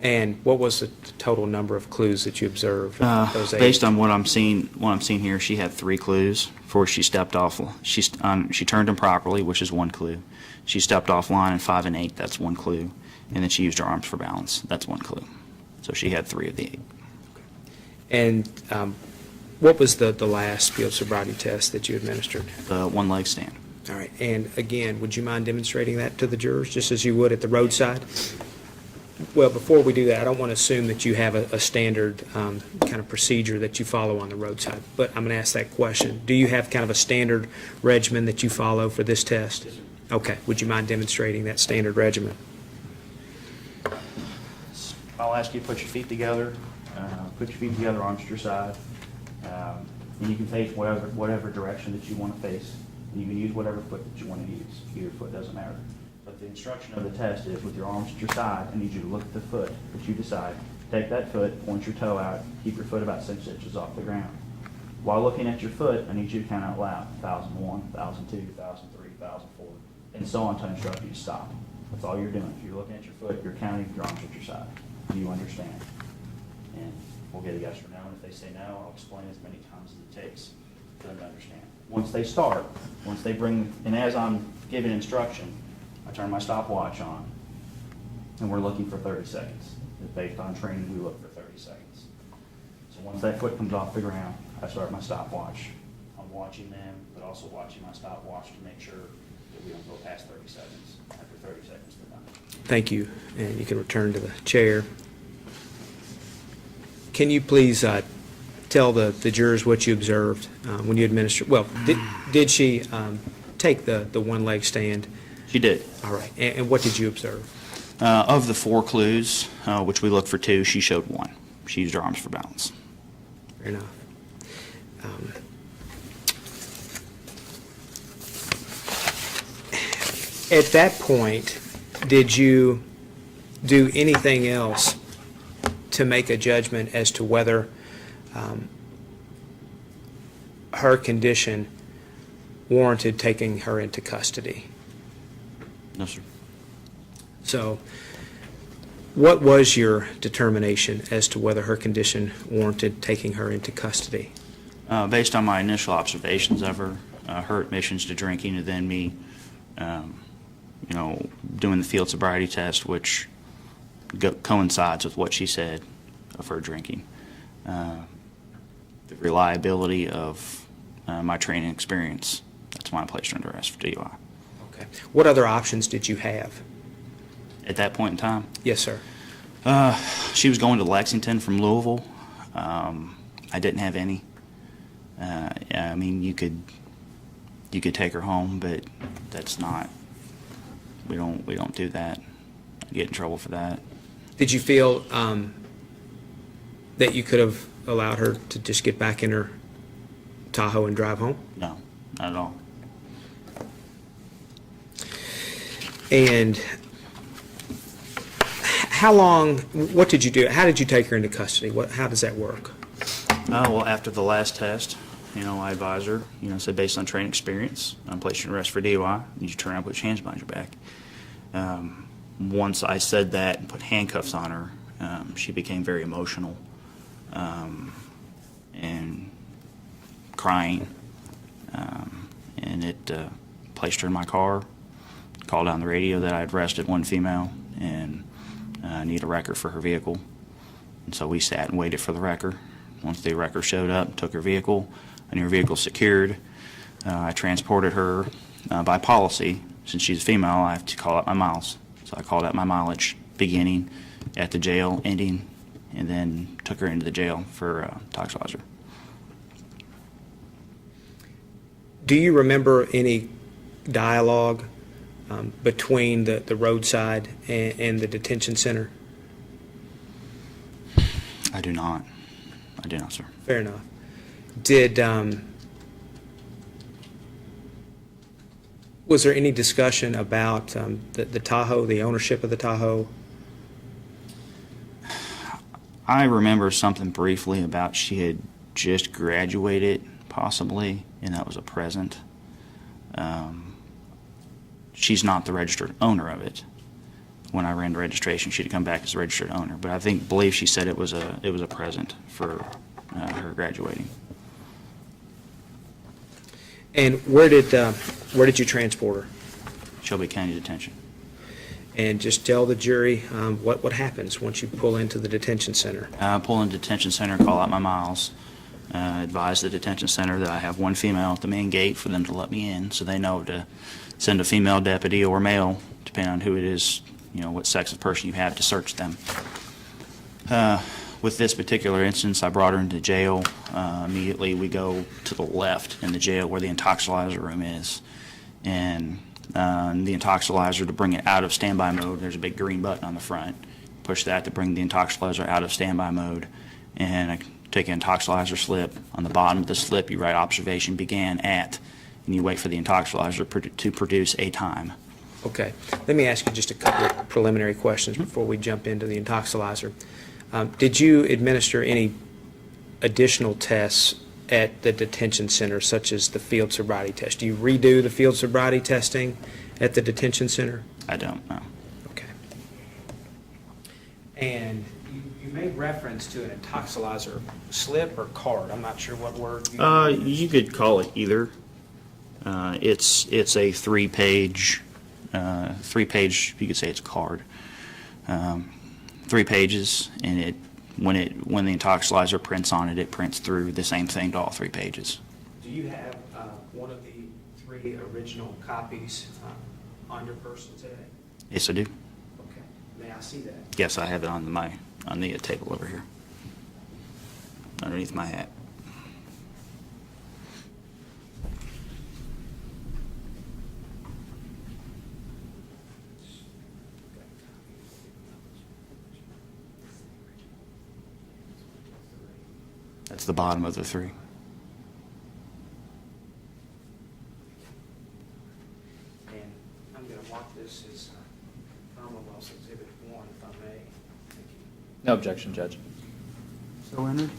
Speaker 2: And what was the total number of clues that you observed? Those 8?
Speaker 3: Based on what I'm seeing here, she had 3 clues before she stepped off. She turned improperly, which is 1 clue. She stepped off line in 5 and 8. That's 1 clue. And then she used her arms for balance. That's 1 clue. So she had 3 of the 8.
Speaker 2: And what was the last field sobriety test that you administered?
Speaker 3: The 1-leg stand.
Speaker 2: All right. And again, would you mind demonstrating that to the jurors, just as you would at the roadside? Well, before we do that, I don't want to assume that you have a standard kind of procedure that you follow on the roadside, but I'm going to ask that question. Do you have kind of a standard regimen that you follow for this test? Okay. Would you mind demonstrating that standard regimen?
Speaker 3: I'll ask you to put your feet together. Arms to your side. And you can face whatever direction that you want to face. And you can use whatever foot that you want to use. Either foot doesn't matter. But the instruction of the test is, with your arms at your side, I need you to look at the foot that you decide. Take that foot, point your toe out, keep your foot about 6 inches off the ground. While looking at your foot, I need you to count out loud: 1001, 1002, 1003, 1004, and so on, to instruct you to stop. That's all you're doing. If you're looking at your foot, you're counting your arms at your side. Do you understand? And we'll get a yes or no, and if they say no, I'll explain as many times as it takes for them to understand. Once they bring, and as I'm giving instruction, I turn my stopwatch on, and we're looking for 30 seconds. Based on training, we look for 30 seconds. So once that foot comes off the ground, I start my stopwatch. I'm watching them, but also watching my stopwatch to make sure that we don't go past 30 seconds. After 30 seconds, they're done.
Speaker 2: Thank you. And you can return to the chair. Can you please tell the jurors what you observed when you administered? Well, did she take the 1-leg stand?
Speaker 3: She did.
Speaker 2: All right. And what did you observe?
Speaker 3: Of the 4 clues, which we looked for 2, she showed 1. She used her arms for balance.
Speaker 2: Fair enough. At that point, did you do anything else to make a judgment as to whether her condition warranted taking her into custody?
Speaker 3: No, sir.
Speaker 2: So what was your determination as to whether her condition warranted taking her into custody?
Speaker 3: Based on my initial observations of her, her admissions to drinking, and then me, doing the field sobriety test, which coincides with what she said of her drinking. The reliability of my training experience, that's why I placed her under arrest for DUI.
Speaker 2: Okay. What other options did you have?
Speaker 3: At that point in time?
Speaker 2: Yes, sir.
Speaker 3: She was going to Lexington from Louisville. I didn't have any. Yeah, I mean, you could take her home, but that's not. We don't do that. I get in trouble for that.
Speaker 2: Did you feel that you could have allowed her to just get back in her Tahoe and drive home?
Speaker 3: No, not at all.
Speaker 2: And how long, what did you do? How did you take her into custody? How does that work?
Speaker 3: Well, after the last test, I advised her, said based on training experience, I'm placing arrest for DUI. You should turn around and put your hands behind your back. Once I said that and put handcuffs on her, she became very emotional and crying. And it placed her in my car, called on the radio that I had arrested one female and need a wrecker for her vehicle. And so we sat and waited for the wrecker. Once the wrecker showed up, took her vehicle, and her vehicle secured, I transported her by policy. Since she's a female, I have to call out my miles. So I called out my mileage beginning at the jail, ending, and then took her into the jail for toxicology.
Speaker 2: Do you remember any dialogue between the roadside and the detention center?
Speaker 3: I do not. I do not, sir.
Speaker 2: Fair enough. Was there any discussion about the Tahoe, the ownership of the Tahoe?
Speaker 3: I remember something briefly about she had just graduated, possibly, and that was a present. She's not the registered owner of it. When I ran the registration, she'd come back as a registered owner, but I believe she said it was a present for her graduating.
Speaker 2: And where did you transport her?
Speaker 3: Shelby County Detention.
Speaker 2: And just tell the jury what happens once you pull into the detention center.
Speaker 3: Pull in the detention center, call out my miles, advise the detention center that I have one female at the main gate for them to let me in, so they know to send a female deputy or male, depending on who it is, what sex of person you have, to search them. With this particular instance, I brought her into jail. Immediately we go to the left in the jail where the intoxilizer room is. And the intoxilizer, to bring it out of standby mode, there's a big green button on the front. Push that to bring the intoxilizer out of standby mode. And I take an intoxilizer slip. On the bottom of the slip, you write observation began at, and you wait for the intoxilizer to produce a time.
Speaker 2: Okay. Let me ask you just a couple of preliminary questions before we jump into the intoxilizer. Did you administer any additional tests at the detention center, such as the field sobriety test? Do you redo the field sobriety testing at the detention center?
Speaker 3: I don't know.
Speaker 2: Okay. And you made reference to an intoxilizer slip or card. I'm not sure what word you
Speaker 3: You could call it either. It's a three-page, you could say it's a card. 3 pages, and when the intoxilizer prints on it, it prints through the same thing to all 3 pages.
Speaker 2: Do you have one of the 3 original copies on your person today?
Speaker 3: Yes, I do.
Speaker 2: Okay. May I see that?
Speaker 3: Yes, I have it on the table over here, underneath my hat. That's the bottom of the 3.
Speaker 2: And I'm going to mark this as Commonwealth's Exhibit 1, if I may. Thank you.
Speaker 4: No objection, Judge.
Speaker 1: So entered.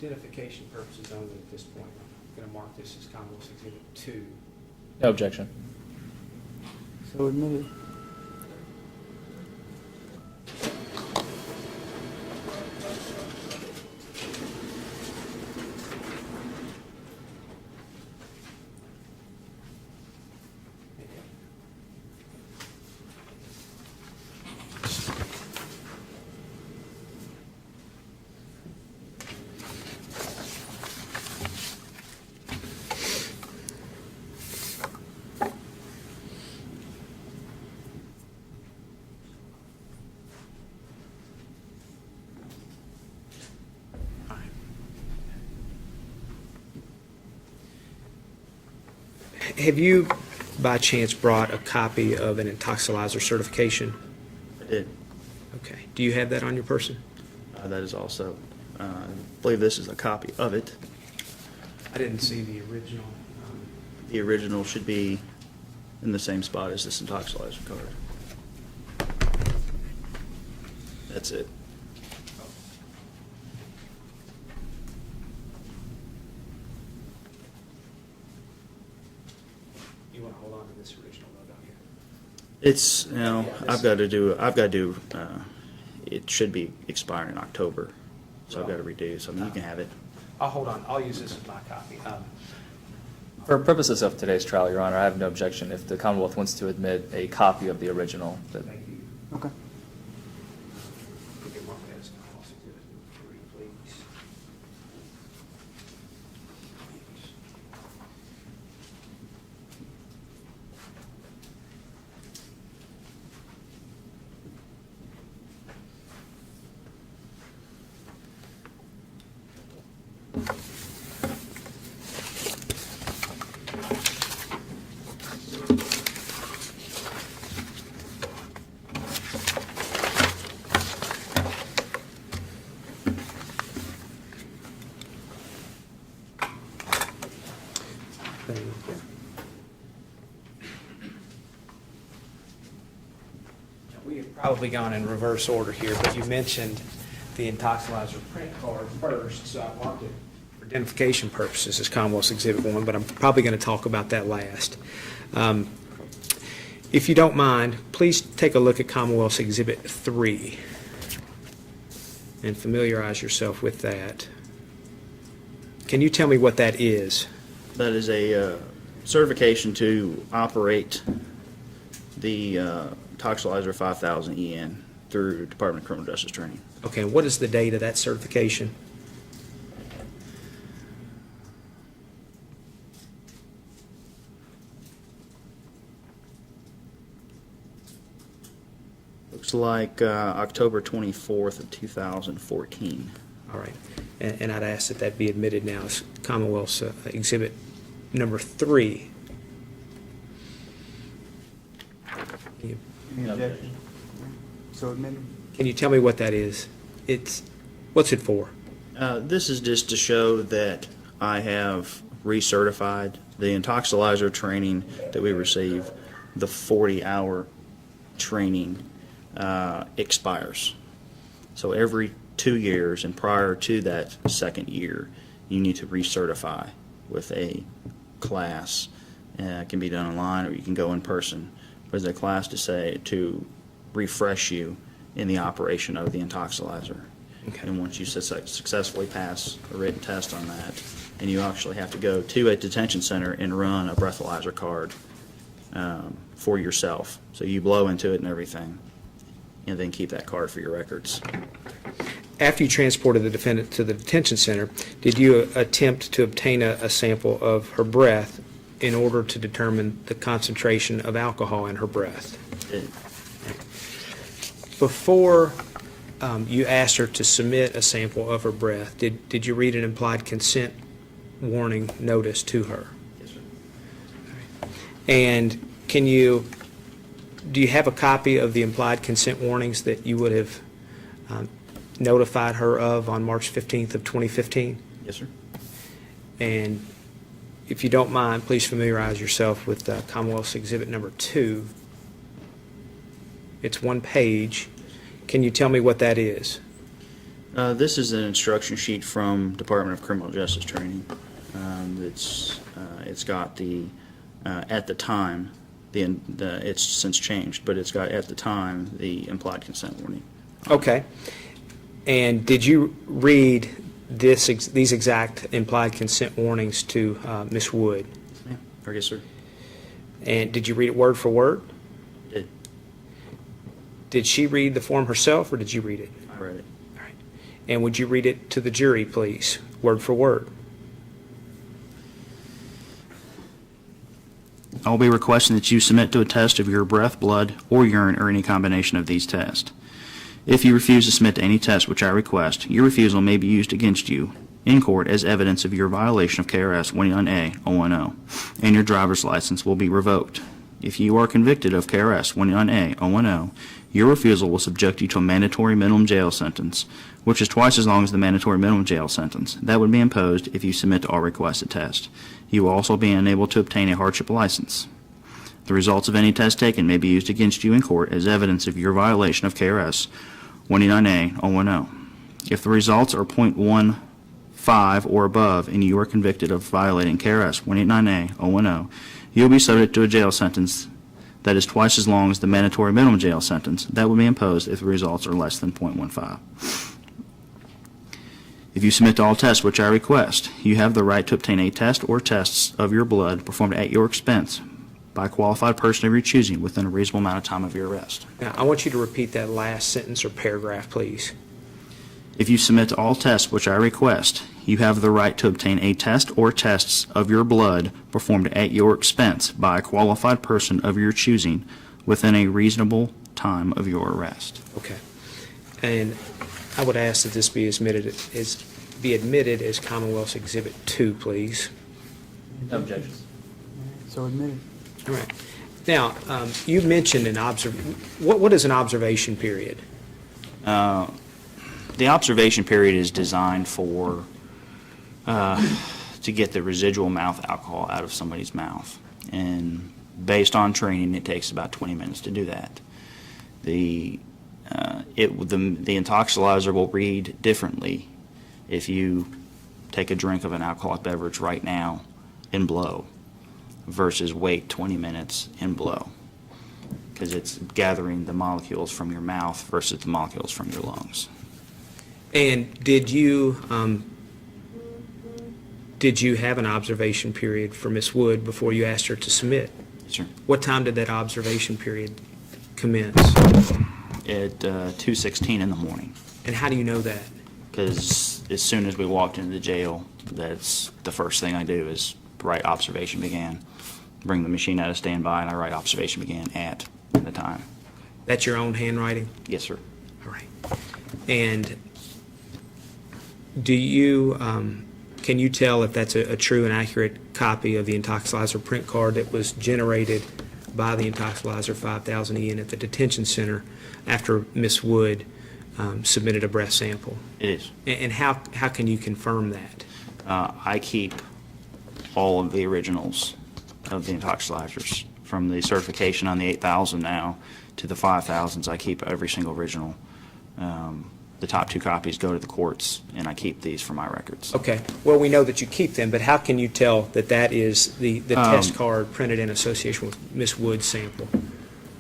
Speaker 2: identification purposes only at this point, I'm going to mark this as Commonwealth's Exhibit 2.
Speaker 4: No objection.
Speaker 1: So admitted.
Speaker 2: Have you, by chance, brought a copy of an intoxilizer certification?
Speaker 3: I did.
Speaker 2: Okay. Do you have that on your person?
Speaker 3: That is also, I believe this is a copy of it.
Speaker 2: I didn't see the original.
Speaker 3: The original should be in the same spot as this intoxilizer card. That's it.
Speaker 2: You want to hold on to this original, though, don't you?
Speaker 3: It's, you know, I've got to do, it should be expiring in October, so I've got to redo, so I mean, you can have it.
Speaker 2: I'll hold on. I'll use this as my copy.
Speaker 4: For purposes of today's trial, Your Honor, I have no objection if the Commonwealth wants to admit a copy of the original.
Speaker 2: Thank you.
Speaker 1: Okay.
Speaker 2: You can mark that as Commonwealth's Exhibit 3, please. Thank you. We have probably gone in reverse order here, but you mentioned the intoxilizer print card first, so I marked it for identification purposes as Commonwealth's Exhibit 1, but I'm probably going to talk about that last. If you don't mind, please take a look at Commonwealth's Exhibit 3 and familiarize yourself with that. Can you tell me what that is?
Speaker 3: That is a certification to operate the Toxilizer 5000 EN through Department of Criminal Justice Training.
Speaker 2: Okay, and what is the date of that certification?
Speaker 3: Looks like October 24th of 2014.
Speaker 2: All right, and I'd ask that that be admitted now as Commonwealth's Exhibit number 3.
Speaker 1: Any
Speaker 4: No
Speaker 1: objection? So admitted.
Speaker 2: Can you tell me what that is? What's it for?
Speaker 3: This is just to show that I have recertified the intoxilizer training that we receive. The 40-hour training expires. So every 2 years, and prior to that second year, you need to recertify with a class. It can be done online or you can go in person. But it's a class to refresh you in the operation of the intoxilizer.
Speaker 2: Okay.
Speaker 3: And once you successfully pass a written test on that, and you actually have to go to a detention center and run a breathalyzer card for yourself. So you blow into it and everything, and then keep that card for your records.
Speaker 2: After you transported the defendant to the detention center, did you attempt to obtain a sample of her breath in order to determine the concentration of alcohol in her breath? Before you asked her to submit a sample of her breath, did you read an implied consent warning notice to her?
Speaker 3: Yes, sir.
Speaker 2: And do you have a copy of the implied consent warnings that you would have notified her of on March 15th of 2015?
Speaker 3: Yes, sir.
Speaker 2: And if you don't mind, please familiarize yourself with Commonwealth's Exhibit number 2. It's one page. Can you tell me what that is?
Speaker 3: This is an instruction sheet from Department of Criminal Justice Training. It's got the at the time, it's since changed, but it's got at the time the implied consent warning.
Speaker 2: Okay. And did you read these exact implied consent warnings to Ms. Wood?
Speaker 3: Yeah, I guess, sir.
Speaker 2: And did you read it word for word?
Speaker 3: Did.
Speaker 2: Did she read the form herself, or did you read it?
Speaker 3: I read it.
Speaker 2: All right. And would you read it to the jury, please, word for word?
Speaker 3: I will be requesting that you submit to a test of your breath, blood, or urine, or any combination of these tests. If you refuse to submit to any test which I request, your refusal may be used against you in court as evidence of your violation of KRS 119A-010, and your driver's license will be revoked. If you are convicted of KRS 119A-010, your refusal will subject you to a mandatory minimum jail sentence, which is twice as long as the mandatory minimum jail sentence that would be imposed if you submit to all requested tests. You will also be unable to obtain a hardship license. The results of any test taken may be used against you in court as evidence of your violation of KRS 119A-010. If the results are .15 or above and you are convicted of violating KRS 189A-010, you will be subject to a jail sentence that is twice as long as the mandatory minimum jail sentence that will be imposed if the results are less than .15. If you submit to all tests which I request, you have the right to obtain a test or tests of your blood performed at your expense by a qualified person of your choosing within a reasonable amount of time of your arrest.
Speaker 2: Now, I want you to repeat that last sentence or paragraph, please.
Speaker 3: If you submit to all tests which I request, you have the right to obtain a test or tests of your blood performed at your expense by a qualified person of your choosing within a reasonable time of your arrest.
Speaker 2: Okay. And I would ask that this be admitted as Commonwealth's Exhibit 2, please.
Speaker 4: No objections.
Speaker 1: So admitted.
Speaker 2: All right. Now, you mentioned what is an observation period?
Speaker 3: The observation period is designed for to get the residual mouth alcohol out of somebody's mouth, and based on training, it takes about 20 minutes to do that. The intoxilizer will read differently if you take a drink of an alcoholic beverage right now and blow versus wait 20 minutes and blow, because it's gathering the molecules from your mouth versus the molecules from your lungs.
Speaker 2: And did you have an observation period for Ms. Wood before you asked her to submit?
Speaker 3: Sure.
Speaker 2: What time did that observation period commence?
Speaker 3: At 2:16 in the morning,
Speaker 2: And how do you know that?
Speaker 3: because as soon as we walked into the jail, that's the first thing I do is write observation began, bring the machine out of standby, and I write observation began at the time.
Speaker 2: That's your own handwriting?
Speaker 3: Yes, sir.
Speaker 2: All right. And do you, can you tell if that's a true and accurate copy of the Intoxilizer print card that was generated by the Intoxilizer 5000 EN at the detention center after Ms. Wood submitted a breath sample?
Speaker 3: It is.
Speaker 2: And how can you confirm that?
Speaker 3: I keep all of the originals of the Intoxilizers, from the certification on the 8000 now to the 5000s. I keep every single original. The top two copies go to the courts, and I keep these for my records.
Speaker 2: Okay. Well, we know that you keep them, but how can you tell that that is the test card printed in association with Ms. Wood's sample?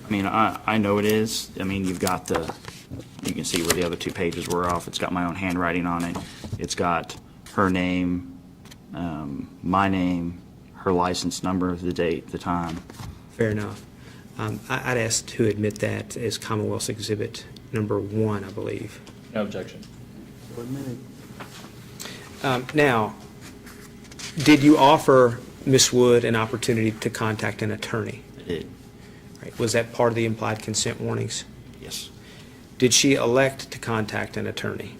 Speaker 3: I mean, I know it is. I mean, you can see where the other two pages were off. It's got my own handwriting on it. It's got her name, my name, her license number, the date, the time.
Speaker 2: Fair enough. I'd ask to admit that as Commonwealth's Exhibit number 1, I believe.
Speaker 4: No objection.
Speaker 1: So admitted.
Speaker 2: Now, did you offer Ms. Wood an opportunity to contact an attorney?
Speaker 3: I did.
Speaker 2: Right. Was that part of the implied consent warnings?
Speaker 3: Yes.
Speaker 2: Did she elect to contact an attorney?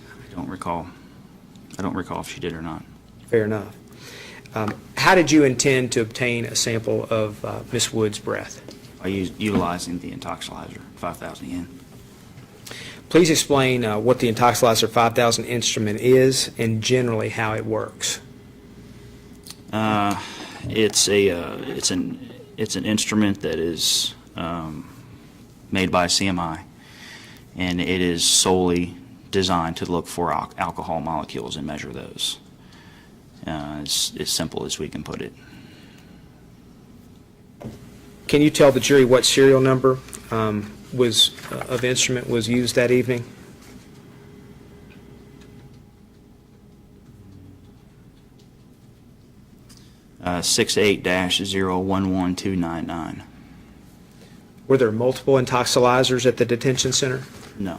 Speaker 3: I don't recall. I don't recall if she did or not.
Speaker 2: Fair enough. How did you intend to obtain a sample of Ms. Wood's breath?
Speaker 3: By utilizing the Intoxilizer 5000 yen.
Speaker 2: Please explain what the Intoxilizer 5000 instrument is and generally how it works.
Speaker 3: It's an instrument that is made by CMI, and it is solely designed to look for alcohol molecules and measure those. It's as simple as we can put it.
Speaker 2: Can you tell the jury what serial number of instrument was used that evening?
Speaker 3: 68-011299.
Speaker 2: Were there multiple intoxilizers at the detention center?
Speaker 3: No.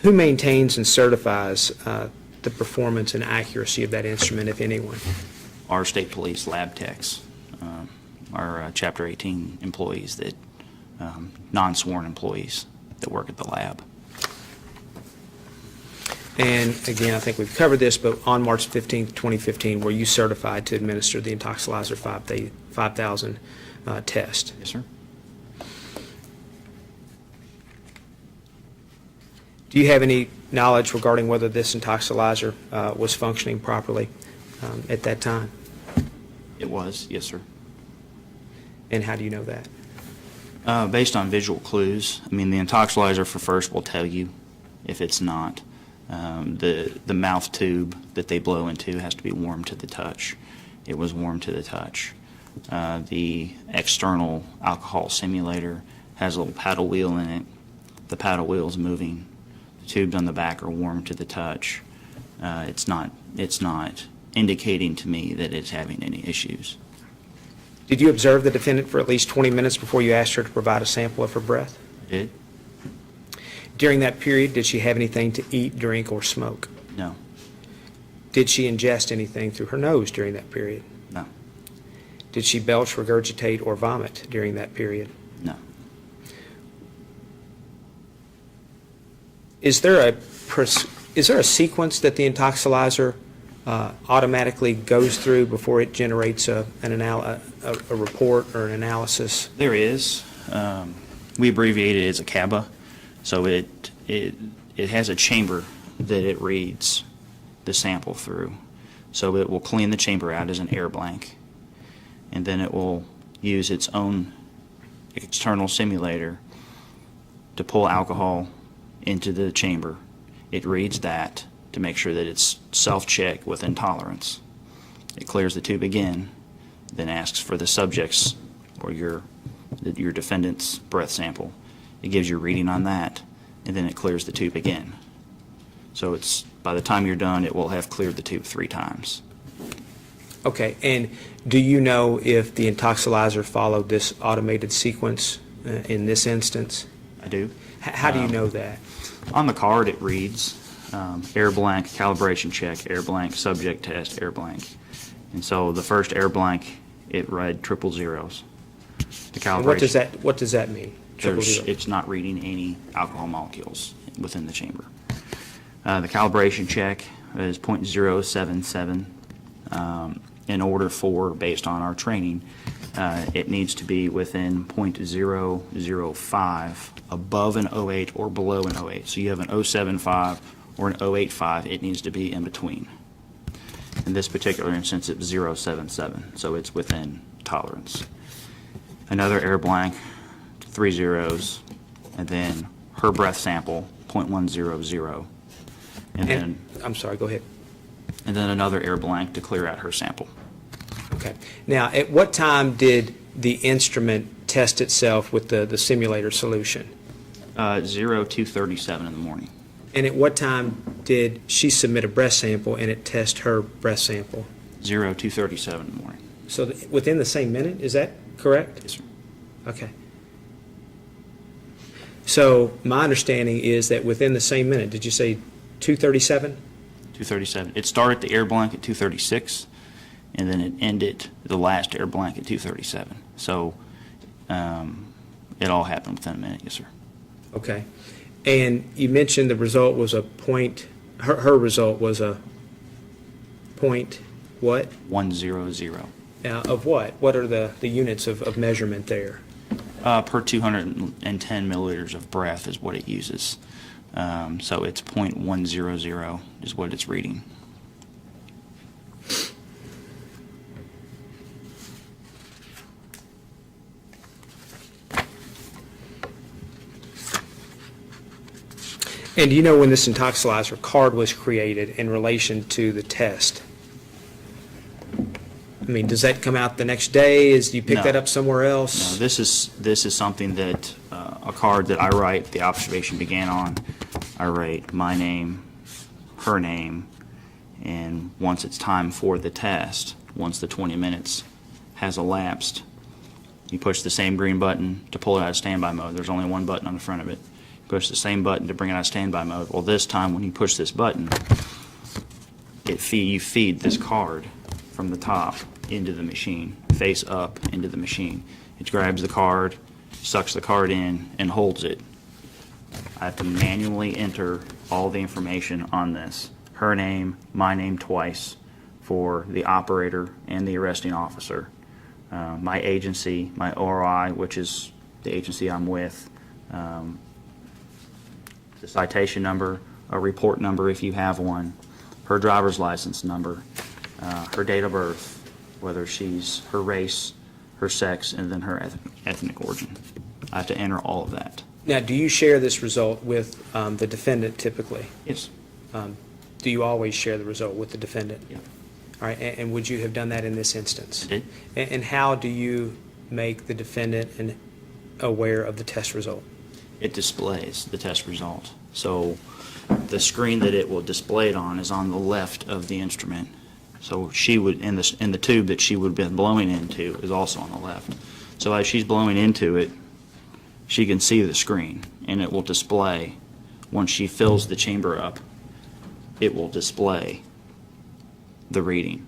Speaker 2: Who maintains and certifies the performance and accuracy of that instrument, if anyone?
Speaker 3: Our state police lab techs, our Chapter 18 employees, that non-sworn employees that work at the lab.
Speaker 2: And again, I think we've covered this, but on March 15th, 2015, were you certified to administer the Intoxilizer 5000 test?
Speaker 3: Yes, sir.
Speaker 2: Do you have any knowledge regarding whether this Intoxilizer was functioning properly at that time?
Speaker 3: It was, yes, sir.
Speaker 2: And how do you know that?
Speaker 3: Based on visual clues, I mean, the Intoxilizer for first will tell you if it's not. The mouth tube that they blow into has to be warm to the touch. It was warm to the touch. The external alcohol simulator has a little paddle wheel in it. The paddle wheel is moving. The tubes on the back are warm to the touch. It's not indicating to me that it's having any issues.
Speaker 2: Did you observe the defendant for at least 20 minutes before you asked her to provide a sample of her breath?
Speaker 3: I did?
Speaker 2: During that period, did she have anything to eat, drink, or smoke?
Speaker 3: No.
Speaker 2: Did she ingest anything through her nose during that period?
Speaker 3: No.
Speaker 2: Did she belch, regurgitate, or vomit during that period?
Speaker 3: No.
Speaker 2: Is there a sequence that the Intoxilizer automatically goes through before it generates a report or an analysis?
Speaker 3: There is. We abbreviate it as a CABA. So it has a chamber that it reads the sample through. So it will clean the chamber out as an air blank, and then it will use its own external simulator to pull alcohol into the chamber. It reads that to make sure that it's self-checked with intolerance. It clears the tube again, then asks for the subject's or your defendant's breath sample. It gives you a reading on that, and then it clears the tube again. So it's, by the time you're done, it will have cleared the tube 3 times.
Speaker 2: Okay, and do you know if the Intoxilizer followed this automated sequence in this instance?
Speaker 3: I do.
Speaker 2: How do you know that?
Speaker 3: On the card it reads air blank, calibration check, air blank, subject test, air blank. And so the first air blank, it read 000. The calibration.
Speaker 2: And what does that mean?
Speaker 3: It's not reading any alcohol molecules within the chamber. The calibration check is 0.077. In order for, based on our training, it needs to be within 0.005 above an 08 or below an 08. So you have an 075 or an 085, it needs to be in between. In this particular instance, it's 077, so it's within tolerance. Another air blank, 3 zeros, and then her breath sample, 0.100. And then,
Speaker 2: I'm sorry, go ahead.
Speaker 3: and then another air blank to clear out her sample.
Speaker 2: Okay. Now, at what time did the instrument test itself with the simulator solution?
Speaker 3: 0237 in the morning.
Speaker 2: And at what time did she submit a breath sample and it test her breath sample?
Speaker 3: 0237 in the morning.
Speaker 2: So within the same minute, is that correct?
Speaker 3: Yes, sir.
Speaker 2: Okay. So my understanding is that within the same minute, did you say 237?
Speaker 3: 237. It started the air blank at 236, and then it ended the last air blank at 237. So it all happened within a minute, yes, sir.
Speaker 2: Okay. And you mentioned the result was a point, her result was a point what?
Speaker 3: 100.
Speaker 2: Of what? What are the units of measurement there?
Speaker 3: Per 210 milliliters of breath is what it uses. So it's 0.100 is what it's reading.
Speaker 2: And do you know when this intoxilizer card was created in relation to the test? I mean, does that come out the next day? Do you pick
Speaker 3: No.
Speaker 2: that up somewhere
Speaker 3: No,
Speaker 2: else?
Speaker 3: this is something that, a card that I write, the observation began on. I write my name, her name, and once it's time for the test, once the 20 minutes has elapsed, you push the same green button to pull it out of standby mode. There's only one button on the front of it. Push the same button to bring it out of standby mode. Well, this time when you push this button, you feed this card from the top into the machine, face up into the machine. It grabs the card, sucks the card in, and holds it. I have to manually enter all the information on this. Her name, my name twice for the operator and the arresting officer. My agency, my ORI, which is the agency I'm with, the citation number, a report number if you have one, her driver's license number, her date of birth, whether she's her race, her sex, and then her ethnic origin. I have to enter all of that.
Speaker 2: Now, do you share this result with the defendant typically?
Speaker 3: Yes.
Speaker 2: Do you always share the result with the defendant?
Speaker 3: Yeah.
Speaker 2: All right, and would you have done that in this instance?
Speaker 3: I did.
Speaker 2: And how do you make the defendant aware of the test result?
Speaker 3: It displays the test result. So the screen that it will display it on is on the left of the instrument. So she would, in the tube that she would have been blowing into is also on the left. So as she's blowing into it, she can see the screen, and it will display, once she fills the chamber up, it will display the reading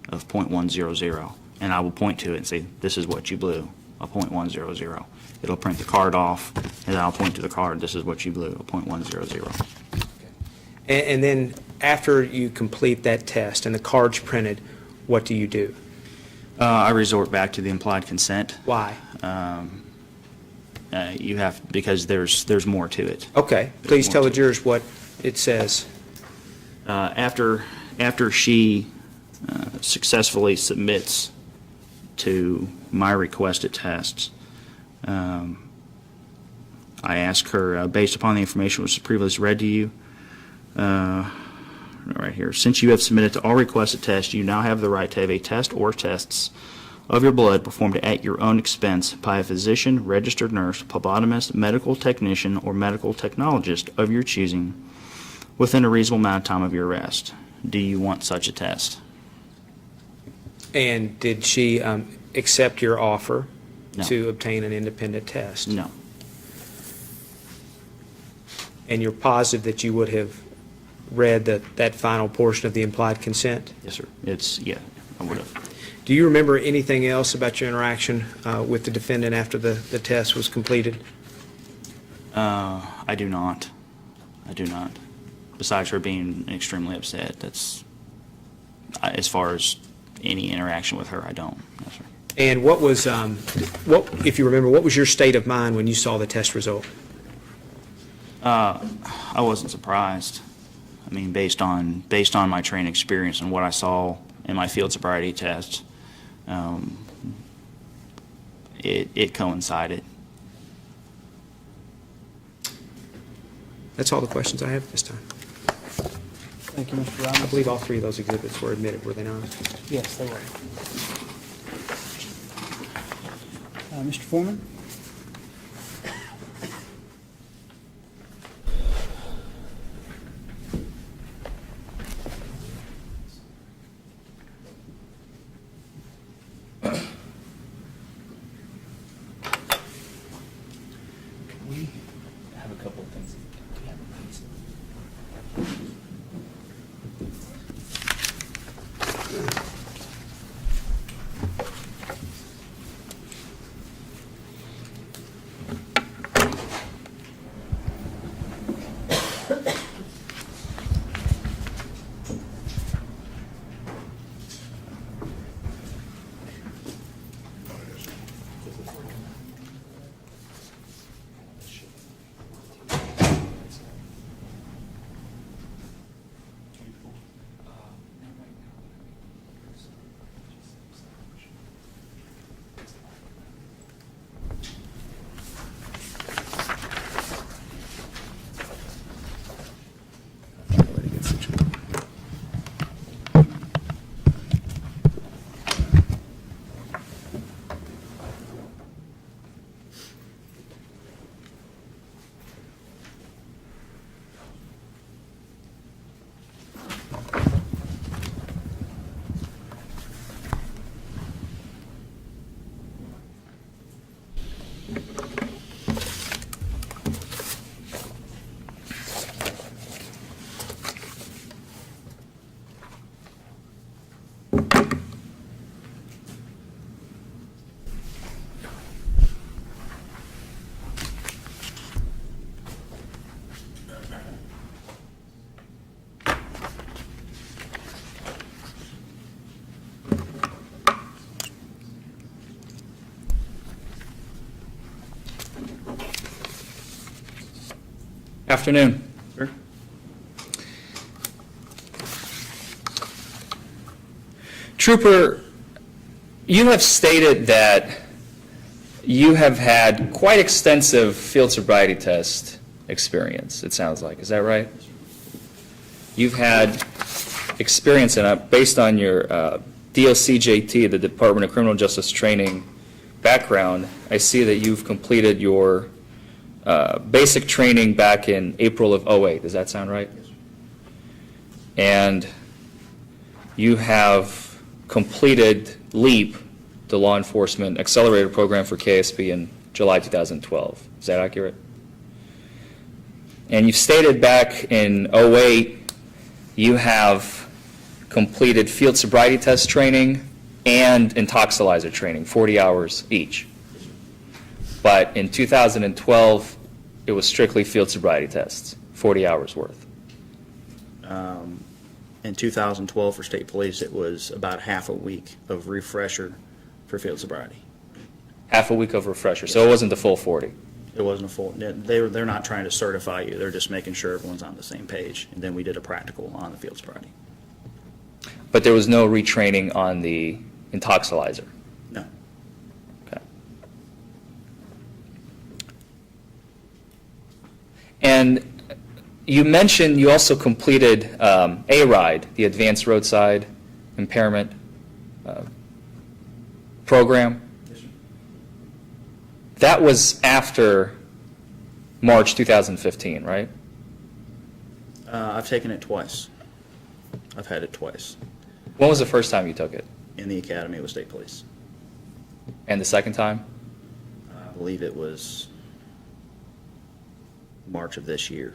Speaker 3: of .100, and I will point to it and say, this is what you blew, a .100. It'll print the card off, and then I'll point to the card, this is what you blew, a .100.
Speaker 2: And then after you complete that test and the card's printed, what do you do?
Speaker 3: I resort back to the implied consent.
Speaker 2: Why?
Speaker 3: You have, because there's more to it.
Speaker 2: Okay, please tell the jurors what it says.
Speaker 3: After she successfully submits to my requested tests, I ask her, based upon the information which was previously read to you, right here, since you have submitted to all requested tests, you now have the right to have a test or tests of your blood performed at your own expense by a physician, registered nurse, phlebotomist, medical technician, or medical technologist of your choosing within a reasonable amount of time of your arrest. Do you want such a test?
Speaker 2: And did she accept your offer
Speaker 3: No.
Speaker 2: to obtain an independent test?
Speaker 3: No.
Speaker 2: And you're positive that you would have read that final portion of the implied consent?
Speaker 3: Yes, sir. Yeah, I would have.
Speaker 2: Do you remember anything else about your interaction with the defendant after the test was completed?
Speaker 3: I do not. I do not. Besides her being extremely upset, that's, as far as any interaction with her, I don't. No, sir.
Speaker 2: And what was, if you remember, what was your state of mind when you saw the test result?
Speaker 3: I wasn't surprised. I mean, based on my training experience and what I saw in my field sobriety tests, it coincided.
Speaker 2: That's all the questions I have at this time.
Speaker 1: Thank you, Mr.
Speaker 2: I
Speaker 1: Ramos.
Speaker 2: believe all three of those exhibits were admitted, were they not?
Speaker 1: Yes, they were. Mr. Foreman?
Speaker 4: We have a couple of things. Afternoon.
Speaker 3: Sure.
Speaker 4: Trooper, you have stated that you have had quite extensive field sobriety test experience, it sounds like. Is that right? You've had experience in it based on your DOCJT, the Department of Criminal Justice Training background. I see that you've completed your basic training back in April of '08. Does that sound right?
Speaker 3: Yes, sir.
Speaker 4: And you have completed LEAP, the Law Enforcement Accelerator Program for KSP, in July 2012. Is that accurate? And you've stated back in '08 you have completed field sobriety test training and intoxilizer training, 40 hours each. But in 2012, it was strictly field sobriety tests, 40 hours worth.
Speaker 3: In 2012 for state police, it was about half a week of refresher for field sobriety.
Speaker 4: Half a week of refresher, so it wasn't the full 40.
Speaker 3: It wasn't a full, they're not trying to certify you, they're just making sure everyone's on the same page. And then we did a practical on the field sobriety.
Speaker 4: But there was no retraining on the intoxilizer.
Speaker 3: No.
Speaker 4: Okay. And you mentioned you also completed ARIDE, the Advanced Roadside Impairment Program.
Speaker 3: Yes, sir.
Speaker 4: That was after March 2015, right?
Speaker 3: I've taken it twice. I've had it twice
Speaker 4: When was the first time you took it?
Speaker 3: in the academy with state police.
Speaker 4: And the second time?
Speaker 3: I believe it was March of this year.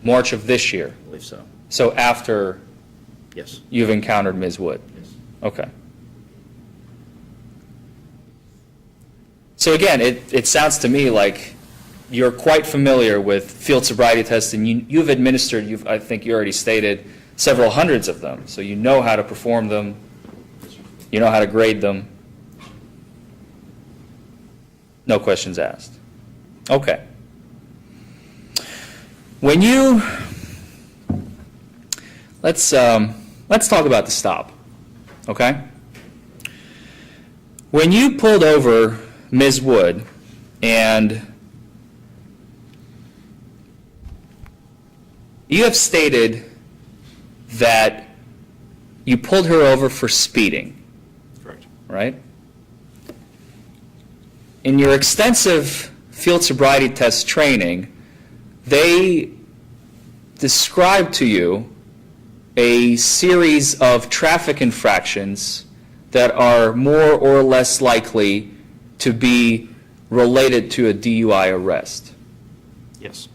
Speaker 4: March of this year.
Speaker 3: I believe so.
Speaker 4: So after
Speaker 3: Yes.
Speaker 4: you've encountered Ms. Wood?
Speaker 3: Yes.
Speaker 4: Okay. So again, it sounds to me like you're quite familiar with field sobriety tests, and you've administered, I think you already stated, several hundreds of them. So you know how to perform them, you know how to grade them. No questions asked. Okay. When you, let's talk about the stop, okay? When you pulled over Ms. Wood and you have stated that you pulled her over for speeding,
Speaker 3: Correct.
Speaker 4: right? In your extensive field sobriety test training, they described to you a series of traffic infractions that are more or less likely to be related to a DUI arrest.
Speaker 3: Yes.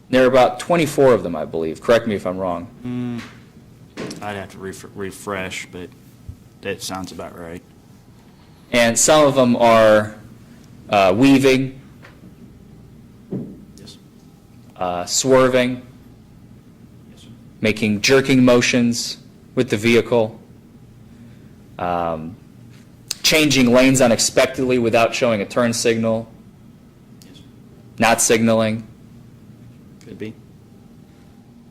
Speaker 4: There are about 24 of them, I believe. Correct me if I'm wrong.
Speaker 3: I'd have to refresh, but that sounds about right.
Speaker 4: And some of them are weaving,
Speaker 3: Yes.
Speaker 4: swerving,
Speaker 3: Yes, sir.
Speaker 4: making jerking motions with the vehicle, changing lanes unexpectedly without showing a turn signal,
Speaker 3: Yes, sir.
Speaker 4: not signaling,
Speaker 3: Could be.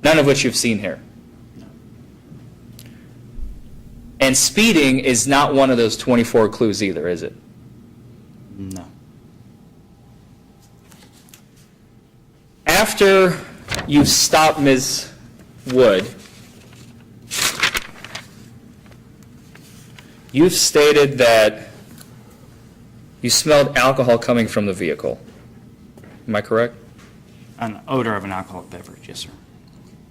Speaker 4: none of which you've seen here.
Speaker 3: No.
Speaker 4: And speeding is not one of those 24 clues either, is it?
Speaker 3: No.
Speaker 4: After you've stopped Ms. Wood, you've stated that you smelled alcohol coming from the vehicle. Am I correct?
Speaker 3: An odor of an alcoholic beverage, yes, sir.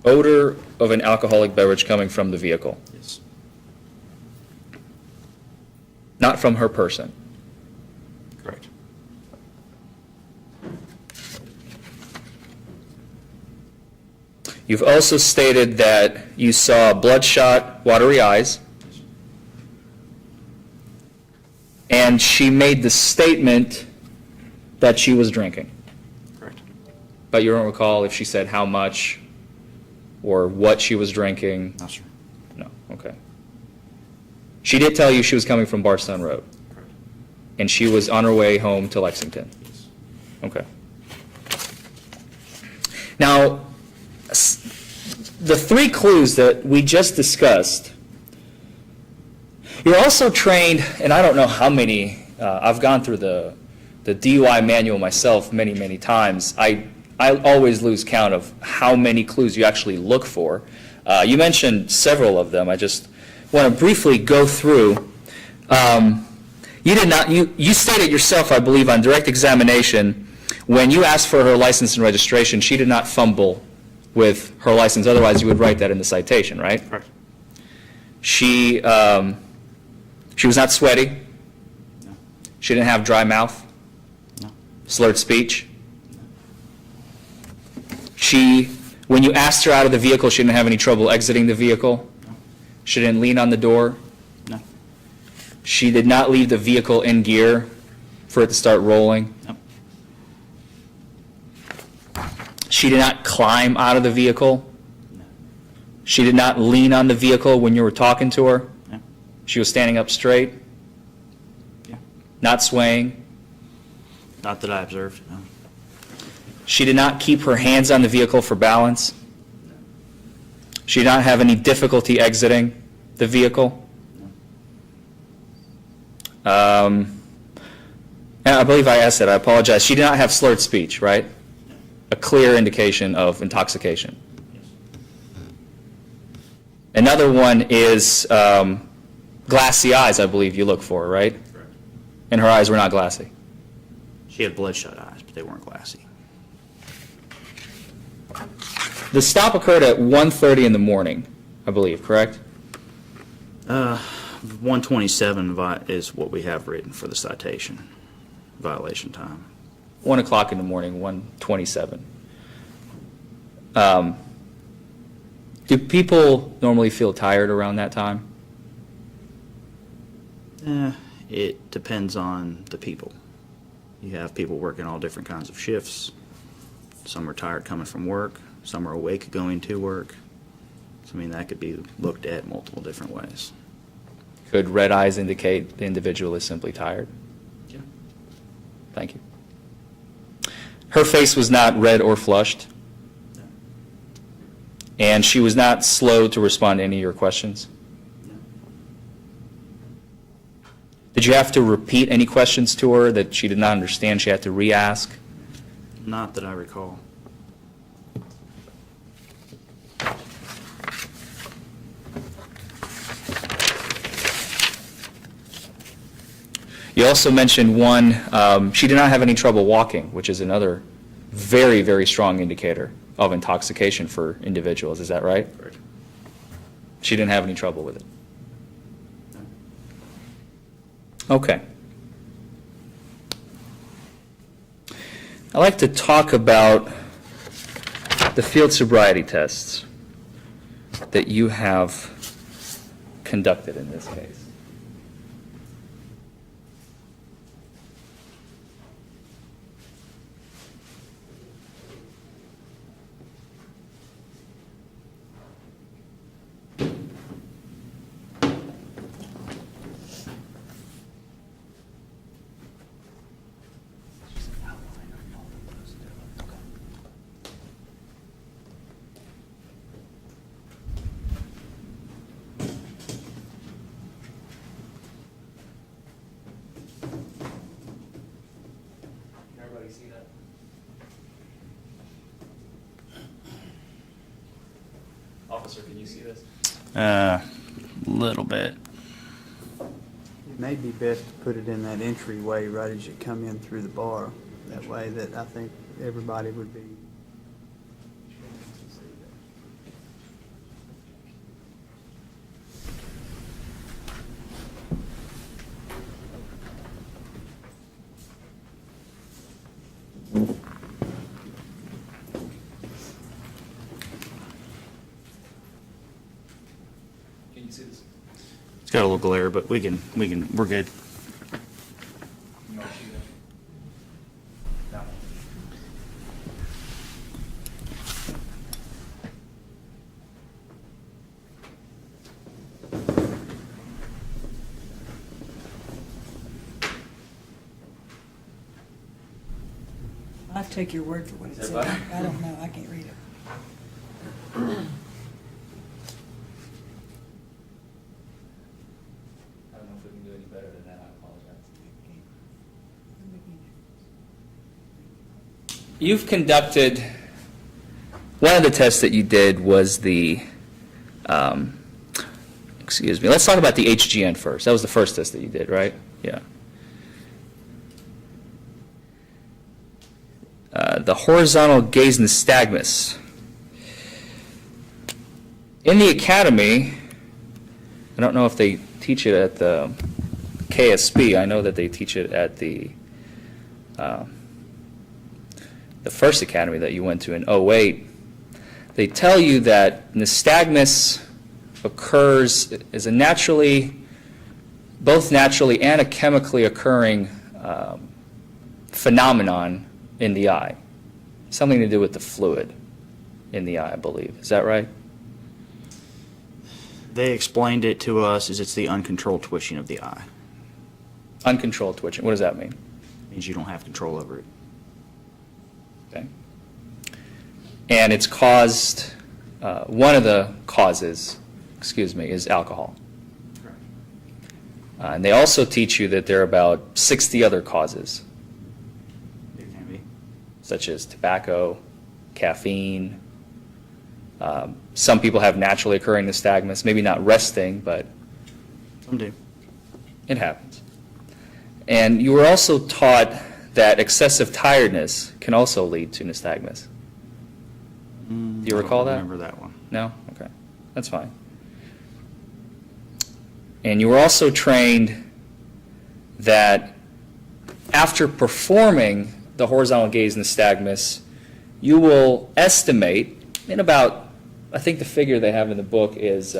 Speaker 4: Odor of an alcoholic beverage coming from the vehicle,
Speaker 3: Yes.
Speaker 4: not from her person.
Speaker 3: Correct.
Speaker 4: You've also stated that you saw bloodshot, watery eyes,
Speaker 3: Yes, sir.
Speaker 4: and she made the statement that she was drinking.
Speaker 3: Correct.
Speaker 4: But you don't recall if she said how much or what she was drinking?
Speaker 3: No, sir.
Speaker 4: No, okay. She did tell you she was coming from Bardstown Road,
Speaker 3: Correct.
Speaker 4: and she was on her way home to Lexington.
Speaker 3: Yes.
Speaker 4: Okay. Now, the three clues that we just discussed, you're also trained, and I don't know how many, I've gone through the DUI manual myself many, many times. I always lose count of how many clues you actually look for. You mentioned several of them. I just want to briefly go through. You stated yourself, I believe, on direct examination, when you asked for her license and registration, she did not fumble with her license. Otherwise, you would write that in the citation, right?
Speaker 3: Correct.
Speaker 4: She was not sweaty.
Speaker 3: No.
Speaker 4: She didn't have dry mouth.
Speaker 3: No.
Speaker 4: Slurred speech. When you asked her out of the vehicle, she didn't have any trouble exiting the vehicle.
Speaker 3: No.
Speaker 4: She didn't lean on the door.
Speaker 3: No.
Speaker 4: She did not leave the vehicle in gear for it to start rolling.
Speaker 3: No.
Speaker 4: She did not climb out of the vehicle.
Speaker 3: No.
Speaker 4: She did not lean on the vehicle when you were talking to her.
Speaker 3: No.
Speaker 4: She was standing up straight,
Speaker 3: Yeah.
Speaker 4: not swaying.
Speaker 3: Not that I observed. No.
Speaker 4: She did not keep her hands on the vehicle for balance. She did not have any difficulty exiting the vehicle. And I believe I asked that. I apologize. She did not have slurred speech, right? A clear indication of intoxication.
Speaker 3: Yes.
Speaker 4: Another one is glassy eyes, I believe you look for, right?
Speaker 3: Correct.
Speaker 4: And her eyes were not glassy.
Speaker 3: She had bloodshot eyes, but they weren't glassy.
Speaker 4: The stop occurred at 1:30 in the morning, I believe, correct?
Speaker 3: 127 is what we have written for the citation, violation time.
Speaker 4: 1 o'clock in the morning, 1:27. Do people normally feel tired around that time?
Speaker 3: It depends on the people. You have people working all different kinds of shifts. Some are tired coming from work. Some are awake going to work. So, I mean, that could be looked at multiple different ways.
Speaker 4: Could red eyes indicate the individual is simply tired?
Speaker 3: Yeah.
Speaker 4: Thank you. Her face was not red or flushed,
Speaker 3: No.
Speaker 4: and she was not slow to respond to any of your questions?
Speaker 3: No.
Speaker 4: Did you have to repeat any questions to her that she did not understand, she had to re-ask?
Speaker 3: Not that I recall.
Speaker 4: You also mentioned one, she did not have any trouble walking, which is another very, very strong indicator of intoxication for individuals. Is that right?
Speaker 3: Correct.
Speaker 4: She didn't have any trouble with it.
Speaker 3: No.
Speaker 4: Okay. I'd like to talk about the field sobriety tests that you have conducted in this case. Everybody see that? Officer, can you see this?
Speaker 3: Little bit.
Speaker 1: It may be best to put it in that entryway right as you come in through the bar. That way that I think everybody would be.
Speaker 4: Can you see this?
Speaker 3: It's got a little glare, but we're good.
Speaker 4: You want to see that? No.
Speaker 5: take your word for what it
Speaker 4: Is
Speaker 5: said.
Speaker 4: that right?
Speaker 5: I don't know, I can't read it.
Speaker 4: I don't know if we can do any better than that, I apologize. You've conducted, one of the tests that you did was the, excuse me, let's talk about the HGN first. That was the first test that you did, right? Yeah. The horizontal gaze nystagmus. In the academy, I don't know if they teach it at the KSB. I know that they teach it at the first academy that you went to in '08. They tell you that nystagmus occurs, is a both naturally and a chemically occurring phenomenon in the eye. Something to do with the fluid in the eye, I believe. Is that right?
Speaker 3: They explained it to us as it's the uncontrolled twitching of the eye.
Speaker 4: Uncontrolled twitching. What does that mean?
Speaker 3: It means you don't have control over it.
Speaker 4: Okay. And it's caused, one of the causes, is alcohol. And they also teach you that there are about 60 other causes,
Speaker 3: It can be.
Speaker 4: such as tobacco, caffeine. Some people have naturally occurring nystagmus, maybe not resting, but
Speaker 3: Some do.
Speaker 4: it happens. And you were also taught that excessive tiredness can also lead to nystagmus. Do you recall that?
Speaker 3: I don't remember that one.
Speaker 4: No? Okay. That's fine. And you were also trained that after performing the horizontal gaze nystagmus, you will estimate in about, I think the figure they have in the book is,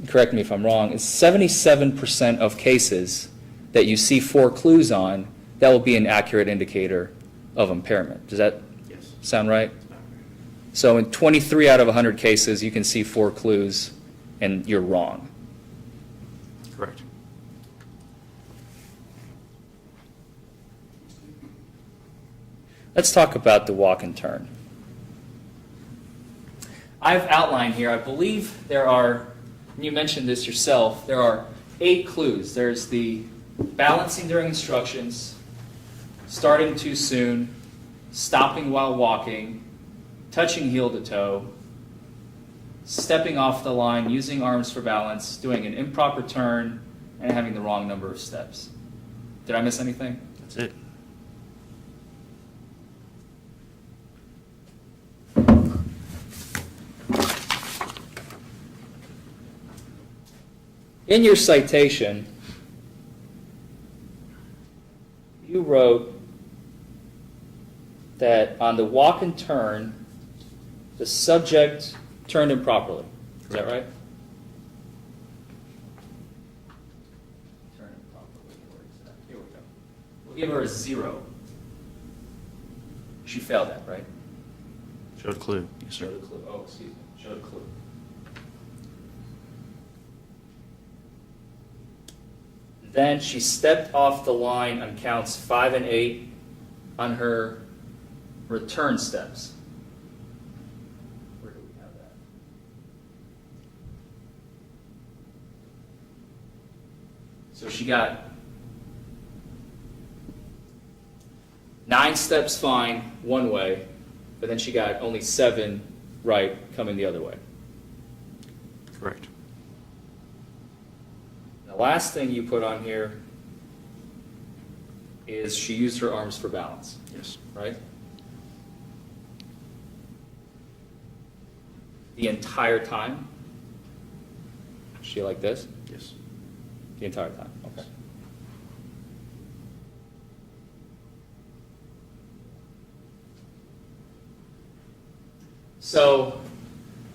Speaker 4: correct me if I'm wrong, is 77% of cases that you see 4 clues on, that will be an accurate indicator of impairment. Does that
Speaker 3: Yes.
Speaker 4: sound right? So in 23 out of 100 cases, you can see 4 clues and you're wrong.
Speaker 3: Correct.
Speaker 4: Let's talk about the walk and turn. I've outlined here, I believe there are, and you mentioned this yourself, there are 8 clues. There's the balancing during instructions, starting too soon, stopping while walking, touching heel to toe, stepping off the line, using arms for balance, doing an improper turn, and having the wrong number of steps. Did I miss anything?
Speaker 3: That's it.
Speaker 4: In your citation, you wrote that on the walk and turn, the subject turned improperly. Is that right? Turn improperly. Where is that? Here we go. We'll give her a 0. She failed that, right?
Speaker 3: Showed a clue. Yes, sir.
Speaker 4: Showed a clue. Oh, excuse me. Showed a clue. Then she stepped off the line on counts 5 and 8 on her return steps. Where do we have that? So she got 9 steps fine one way, but then she got only 7 right coming the other way.
Speaker 3: Correct.
Speaker 4: The last thing you put on here is she used her arms for balance,
Speaker 3: Yes.
Speaker 4: right? The entire time? She like this?
Speaker 3: Yes.
Speaker 4: The entire time, okay. So,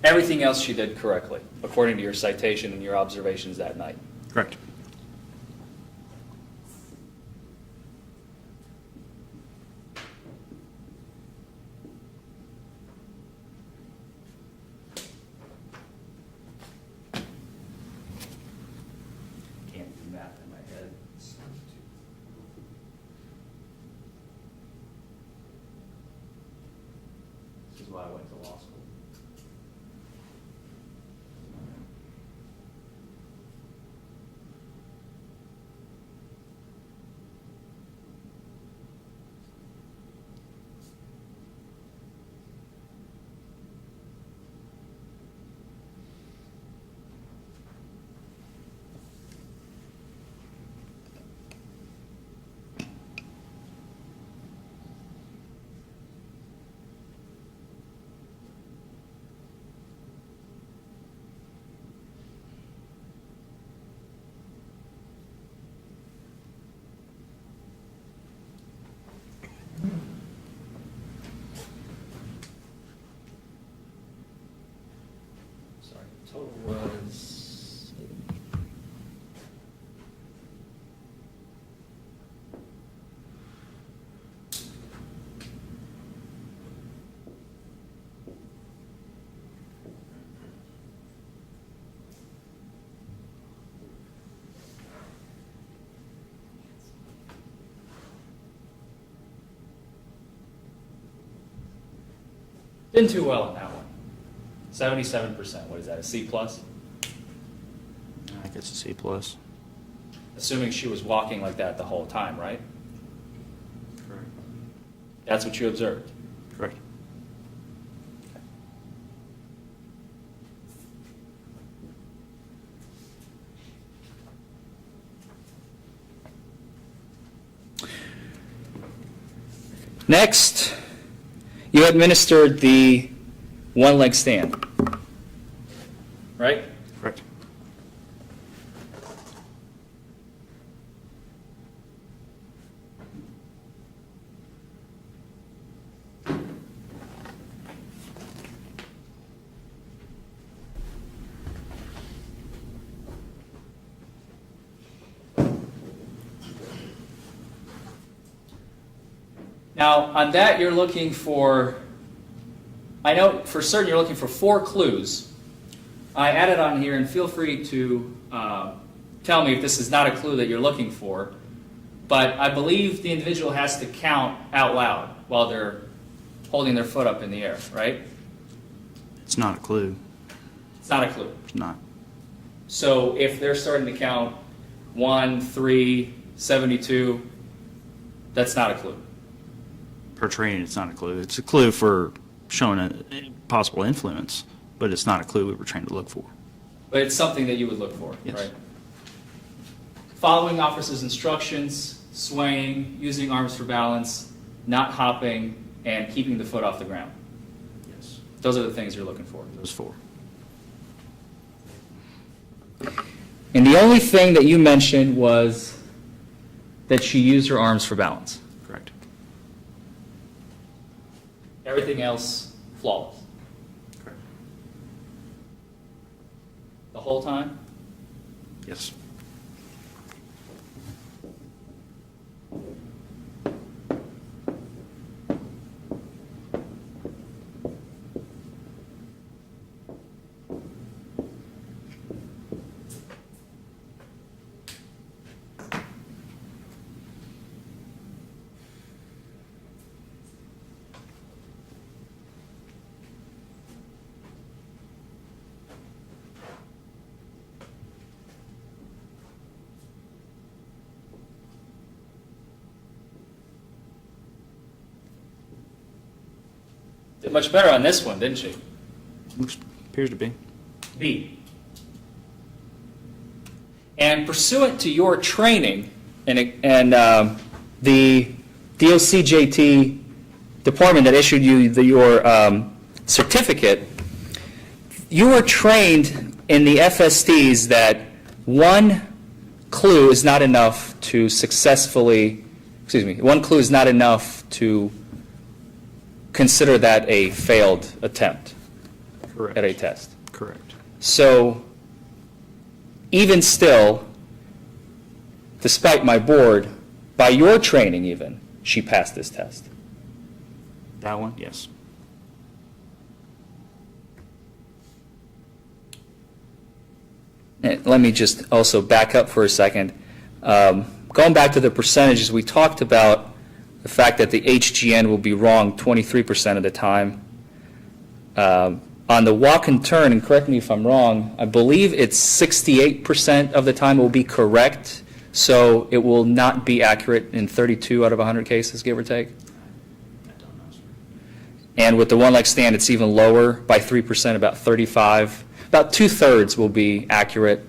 Speaker 4: everything else she did correctly, according to your citation and your observations that night.
Speaker 3: Correct.
Speaker 4: Can't do math in my head. why I went to law school. Sorry, total was. Didn't too well on that one. 77%. What is that? A C plus?
Speaker 3: I think it's a C plus.
Speaker 4: Assuming she was walking like that the whole time, right?
Speaker 3: Correct.
Speaker 4: That's what you observed.
Speaker 3: Correct.
Speaker 4: Next, you administered the one-leg stand, right?
Speaker 3: Correct.
Speaker 4: Now, on that, you're looking for, I know for certain you're looking for 4 clues. I added on here, and feel free to tell me if this is not a clue that you're looking for, but I believe the individual has to count out loud while they're holding their foot up in the air, right?
Speaker 3: It's not a clue.
Speaker 4: It's not a clue.
Speaker 3: It's not.
Speaker 4: So if they're starting to count 1, 3, 72, that's not a clue.
Speaker 3: Per training, it's not a clue. It's a clue for showing a possible influence, but it's not a clue we were trained to look for.
Speaker 4: But it's something that you would look for,
Speaker 3: Yes.
Speaker 4: right? Following officer's instructions, swaying, using arms for balance, not hopping, and keeping the foot off the ground.
Speaker 3: Yes.
Speaker 4: Those are the things you're looking for.
Speaker 3: Those 4.
Speaker 4: And the only thing that you mentioned was that she used her arms for balance.
Speaker 3: Correct.
Speaker 4: Everything else, flawless.
Speaker 3: Correct.
Speaker 4: The whole time?
Speaker 3: Yes.
Speaker 4: Did much better on this one, didn't she?
Speaker 3: Appears to be.
Speaker 4: B. And pursuant to your training and the DOCJT department that issued you your certificate, you were trained in the FSDs that one clue is not enough to successfully, one clue is not enough to consider that a failed attempt
Speaker 3: Correct.
Speaker 4: at a test.
Speaker 3: Correct.
Speaker 4: So even still, despite my board, by your training even, she passed this test.
Speaker 3: That one? Yes.
Speaker 4: And let me just also back up for a second. Going back to the percentages, we talked about the fact that the HGN will be wrong 23% of the time. On the walk and turn, and correct me if I'm wrong, I believe it's 68% of the time it will be correct, so it will not be accurate in 32 out of 100 cases, give or take? And with the one-leg stand, it's even lower by 3%, about 35. About two-thirds will be accurate.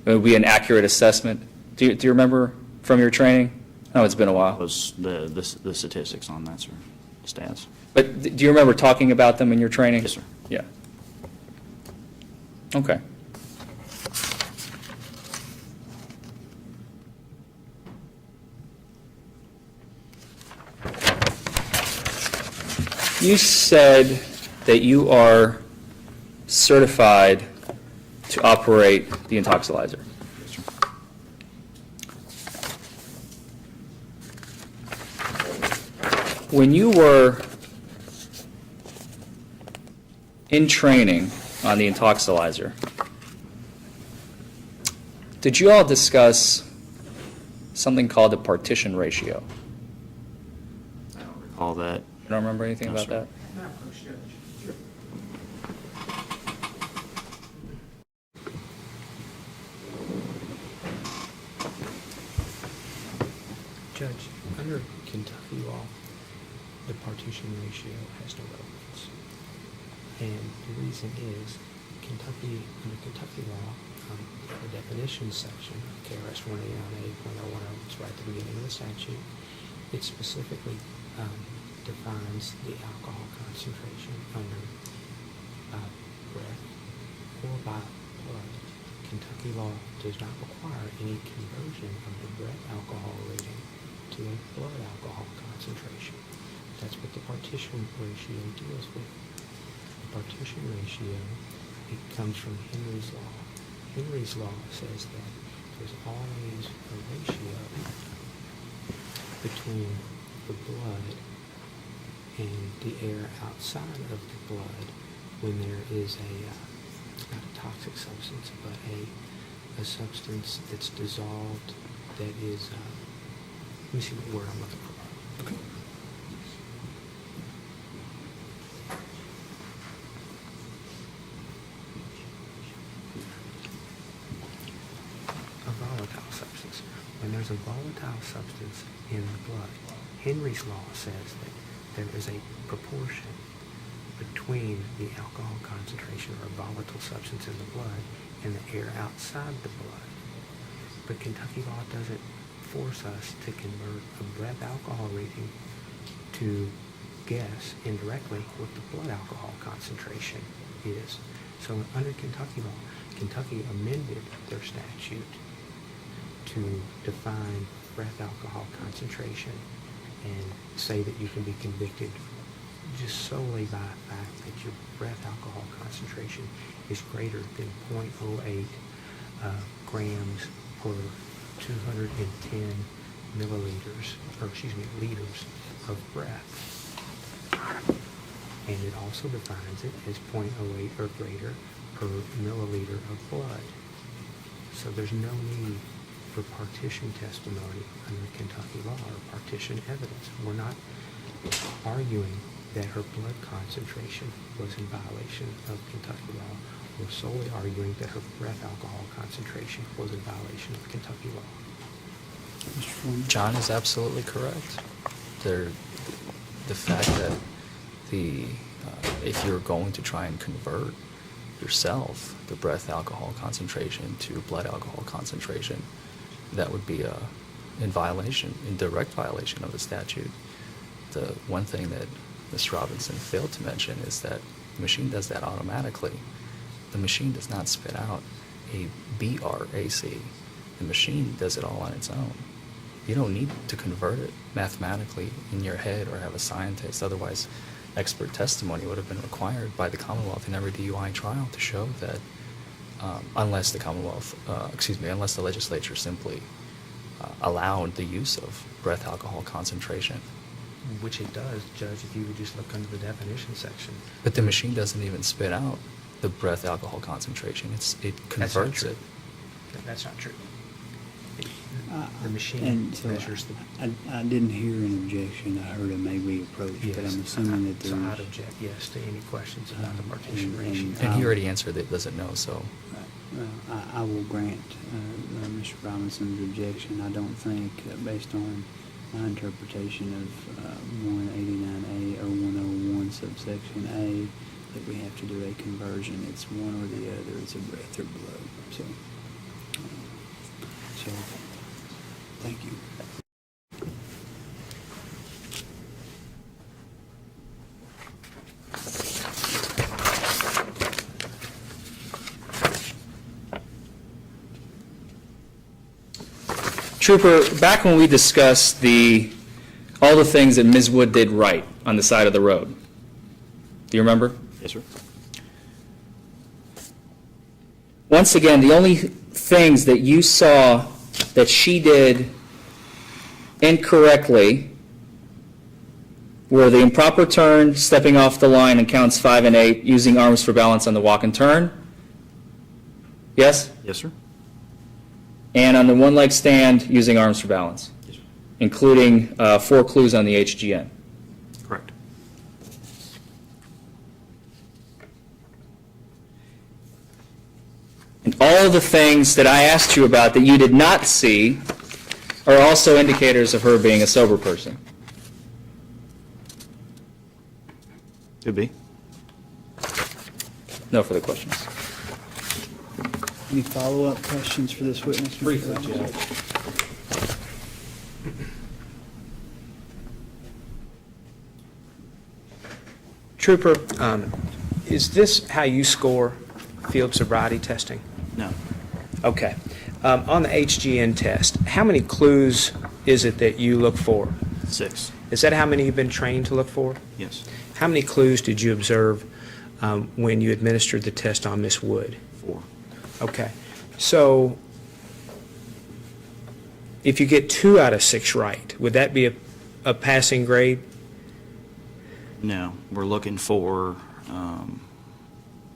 Speaker 4: It will be an accurate assessment. Do you remember from your training? Oh, it's been a while.
Speaker 3: Was the statistics on that, sir, stats.
Speaker 4: But do you remember talking about them in your training?
Speaker 3: Yes, sir.
Speaker 4: Yeah. Okay. You said that you are certified to operate the intoxilizer.
Speaker 3: Yes, sir.
Speaker 4: When you were in training on the intoxilizer, did you all discuss something called the partition ratio?
Speaker 3: All that.
Speaker 4: You don't remember anything
Speaker 3: No,
Speaker 4: about
Speaker 3: sir.
Speaker 4: that?
Speaker 6: Judge, under Kentucky law, the partition ratio has no relevance. And the reason is, under Kentucky law, the definitions section, KRS 189A.010, it's right at the beginning of the statute, it specifically defines the alcohol concentration under breath or by blood. Kentucky law does not require any conversion of the breath alcohol rating to a blood alcohol concentration. That's what the partition ratio deals with. The partition ratio, it comes from Henry's law. Henry's law says that there's always a ratio between the blood and the air outside of the blood when there is not a toxic substance, but a substance that's dissolved that is, let me see what word I'm looking for. Okay. A volatile substance. When there's a volatile substance in the blood, Henry's law says that there is a proportion between the alcohol concentration or volatile substance in the blood and the air outside the blood. But Kentucky law doesn't force us to convert a breath alcohol rating to guess indirectly what the blood alcohol concentration is. So under Kentucky law, Kentucky amended their statute to define breath alcohol concentration and say that you can be convicted just solely by the fact that your breath alcohol concentration is greater than 0.08 grams per 210 milliliters, or excuse me, liters of breath. And it also defines it as 0.08 or greater per milliliter of blood. So there's no need for partition testimony under Kentucky law or partition evidence. We're not arguing that her blood concentration was in violation of Kentucky law. We're solely arguing that her breath alcohol concentration was in violation of Kentucky law.
Speaker 1: Mr. Foreman?
Speaker 7: John is absolutely correct. The fact that if you're going to try and convert yourself the breath alcohol concentration to blood alcohol concentration, that would be in direct violation of the statute. The one thing that Mr. Robinson failed to mention is that the machine does that automatically. The machine does not spit out a BRAC. The machine does it all on its own. You don't need to convert it mathematically in your head or have a scientist. Otherwise, expert testimony would have been required by the Commonwealth in every DUI trial to show that unless the legislature simply allowed the use of breath alcohol concentration.
Speaker 6: Which it does, Judge, if you would just look under the definition section.
Speaker 7: But the machine doesn't even spit out the breath alcohol concentration. It converts it.
Speaker 6: That's not true. The machine
Speaker 1: And so
Speaker 6: measures the.
Speaker 1: I didn't hear an objection. I heard a maybe approach, but I'm assuming that
Speaker 6: So I'd
Speaker 1: there's.
Speaker 6: object yes to any questions about the partition
Speaker 1: and-
Speaker 6: ratio.
Speaker 7: And he already answered that it doesn't know, so.
Speaker 1: I will grant Mr. Robinson's objection. I don't think, based on my interpretation of 189A or 101 subsection A, that we have to do a conversion. It's one or the other. It's a breadth or below. So thank you.
Speaker 4: Trooper, back when we discussed all the things that Ms. Wood did right on the side of the road, do you remember?
Speaker 3: Yes, sir.
Speaker 4: Once again, the only things that you saw that she did incorrectly were the improper turn, stepping off the line in counts 5 and 8, using arms for balance on the walk and turn. Yes?
Speaker 3: Yes, sir.
Speaker 4: And on the one-leg stand, using arms for balance,
Speaker 3: Yes, sir.
Speaker 4: including 4 clues on the HGN.
Speaker 3: Correct.
Speaker 4: And all of the things that I asked you about that you did not see are also indicators of her being a sober person.
Speaker 3: Could be.
Speaker 4: No further questions.
Speaker 1: Any follow-up questions for this witness? Mr.
Speaker 2: Briefly,
Speaker 1: Robinson?
Speaker 2: Judge. Trooper, is this how you score field sobriety testing?
Speaker 3: No.
Speaker 2: Okay. On the HGN test, how many clues is it that you look for?
Speaker 3: 6.
Speaker 2: Is that how many you've been trained to look for?
Speaker 3: Yes.
Speaker 2: How many clues did you observe when you administered the test on Miss Wood?
Speaker 3: 4.
Speaker 2: Okay. So if you get 2 out of 6 right, would that be a passing grade?
Speaker 3: No. We're looking for,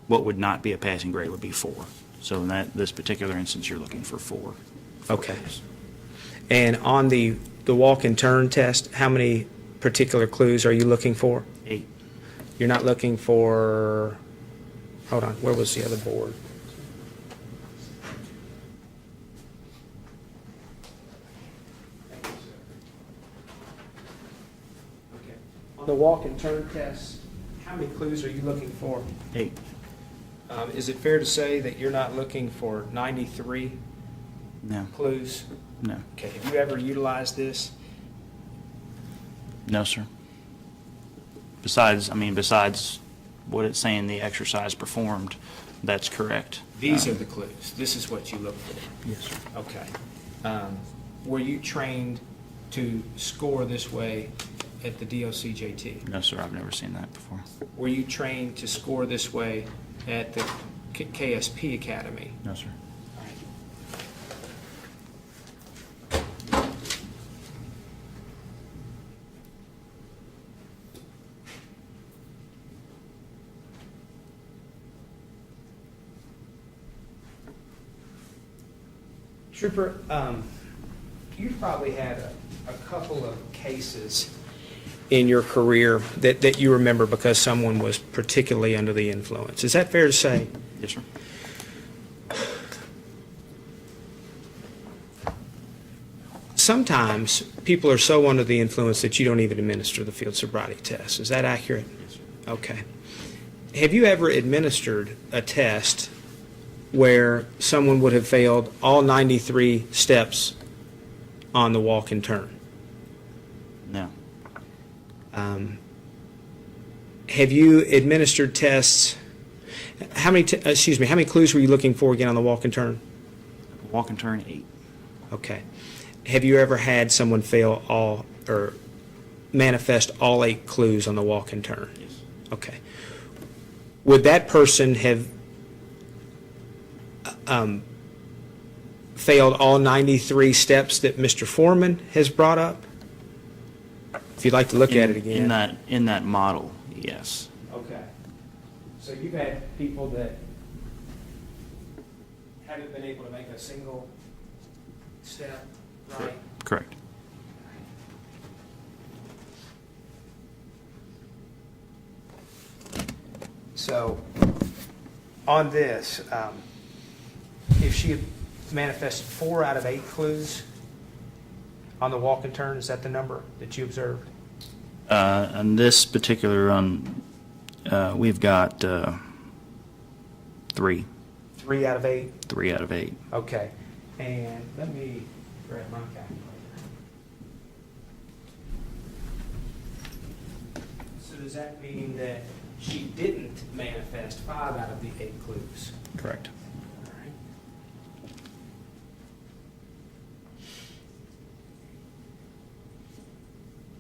Speaker 3: what would not be a passing grade would be 4. So in this particular instance, you're looking for 4.
Speaker 2: Okay. And on the walk and turn test, how many particular clues are you looking for?
Speaker 3: 8.
Speaker 2: You're not looking for, hold on, where was the other board? Okay. On the walk and turn test, how many clues are you looking for?
Speaker 3: 8.
Speaker 2: Is it fair to say that you're not looking for 93
Speaker 3: No.
Speaker 2: clues?
Speaker 3: No.
Speaker 2: Okay, have you ever utilized this?
Speaker 3: No, sir. Besides what it's saying the exercise performed, that's correct.
Speaker 2: These are the clues. This is what you look for.
Speaker 3: Yes, sir.
Speaker 2: Okay. Were you trained to score this way at the DOCJT?
Speaker 3: No, sir, I've never seen that before.
Speaker 2: Were you trained to score this way at the KSP Academy?
Speaker 3: No, sir.
Speaker 2: Trooper, you've probably had a couple of cases in your career that you remember because someone was particularly under the influence. Is that fair to say?
Speaker 3: Yes, sir.
Speaker 2: Sometimes people are so under the influence that you don't even administer the field sobriety test. Is that accurate?
Speaker 3: Yes, sir.
Speaker 2: Okay. Have you ever administered a test where someone would have failed all 93 steps on the walk and turn?
Speaker 3: No.
Speaker 2: Have you administered tests? How many clues were you looking for again on the walk and turn?
Speaker 3: Walk and turn 8.
Speaker 2: Okay. Have you ever had someone fail all or manifest all 8 clues on the walk and turn?
Speaker 3: Yes.
Speaker 2: Okay. Would that person have failed all 93 steps that Mr. Foreman has brought up? If you'd like to look at it again.
Speaker 3: In that model, yes.
Speaker 2: Okay. So you've had people that haven't been able to make a single step
Speaker 1: right?
Speaker 3: Correct.
Speaker 1: So, on this, if she had manifested 4 out of 8 clues on the walk and turn, is that the number that you observed?
Speaker 3: On this particular run, we've got 3.
Speaker 1: 3 out of 8?
Speaker 3: 3 out of 8.
Speaker 1: Okay. And let me grab my calculator. So does that mean that she didn't manifest 5 out of the 8 clues?
Speaker 3: Correct.
Speaker 1: All right.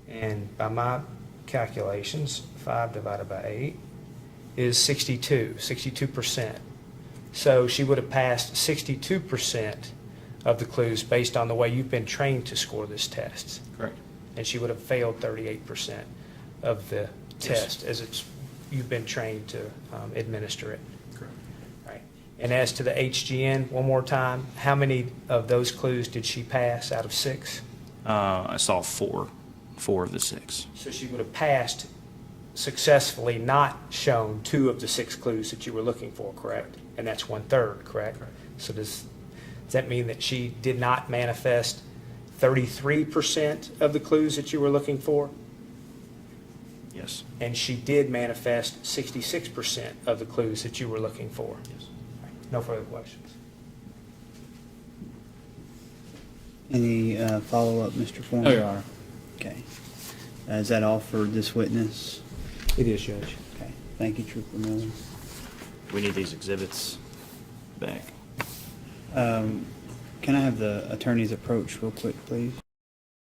Speaker 1: And by my calculations, 5 divided by 8 is 62%. So she would have passed 62% of the clues based on the way you've been trained to score this test.
Speaker 3: Correct.
Speaker 1: And she would have failed 38% of the test as you've been trained to administer it.
Speaker 3: Correct.
Speaker 1: Right. And as to the HGN, one more time, how many of those clues did she pass out of 6?
Speaker 3: I saw 4 of the 6.
Speaker 1: So she would have passed successfully, not shown 2 of the 6 clues that you were looking for, correct? And that's 1/3, correct? So does that mean that she did not manifest 33% of the clues that you were looking for?
Speaker 3: Yes.
Speaker 1: And she did manifest 66% of the clues that you were looking for?
Speaker 3: Yes.
Speaker 1: No further questions. Any follow-up, Mr. Foreman?
Speaker 7: No, Your Honor.
Speaker 1: Okay. Is that all for this witness?
Speaker 2: It is, Judge.
Speaker 1: Okay. Thank you, Trooper Miller.
Speaker 3: We need these exhibits back.
Speaker 1: Can I have the attorney's approach real quick, please?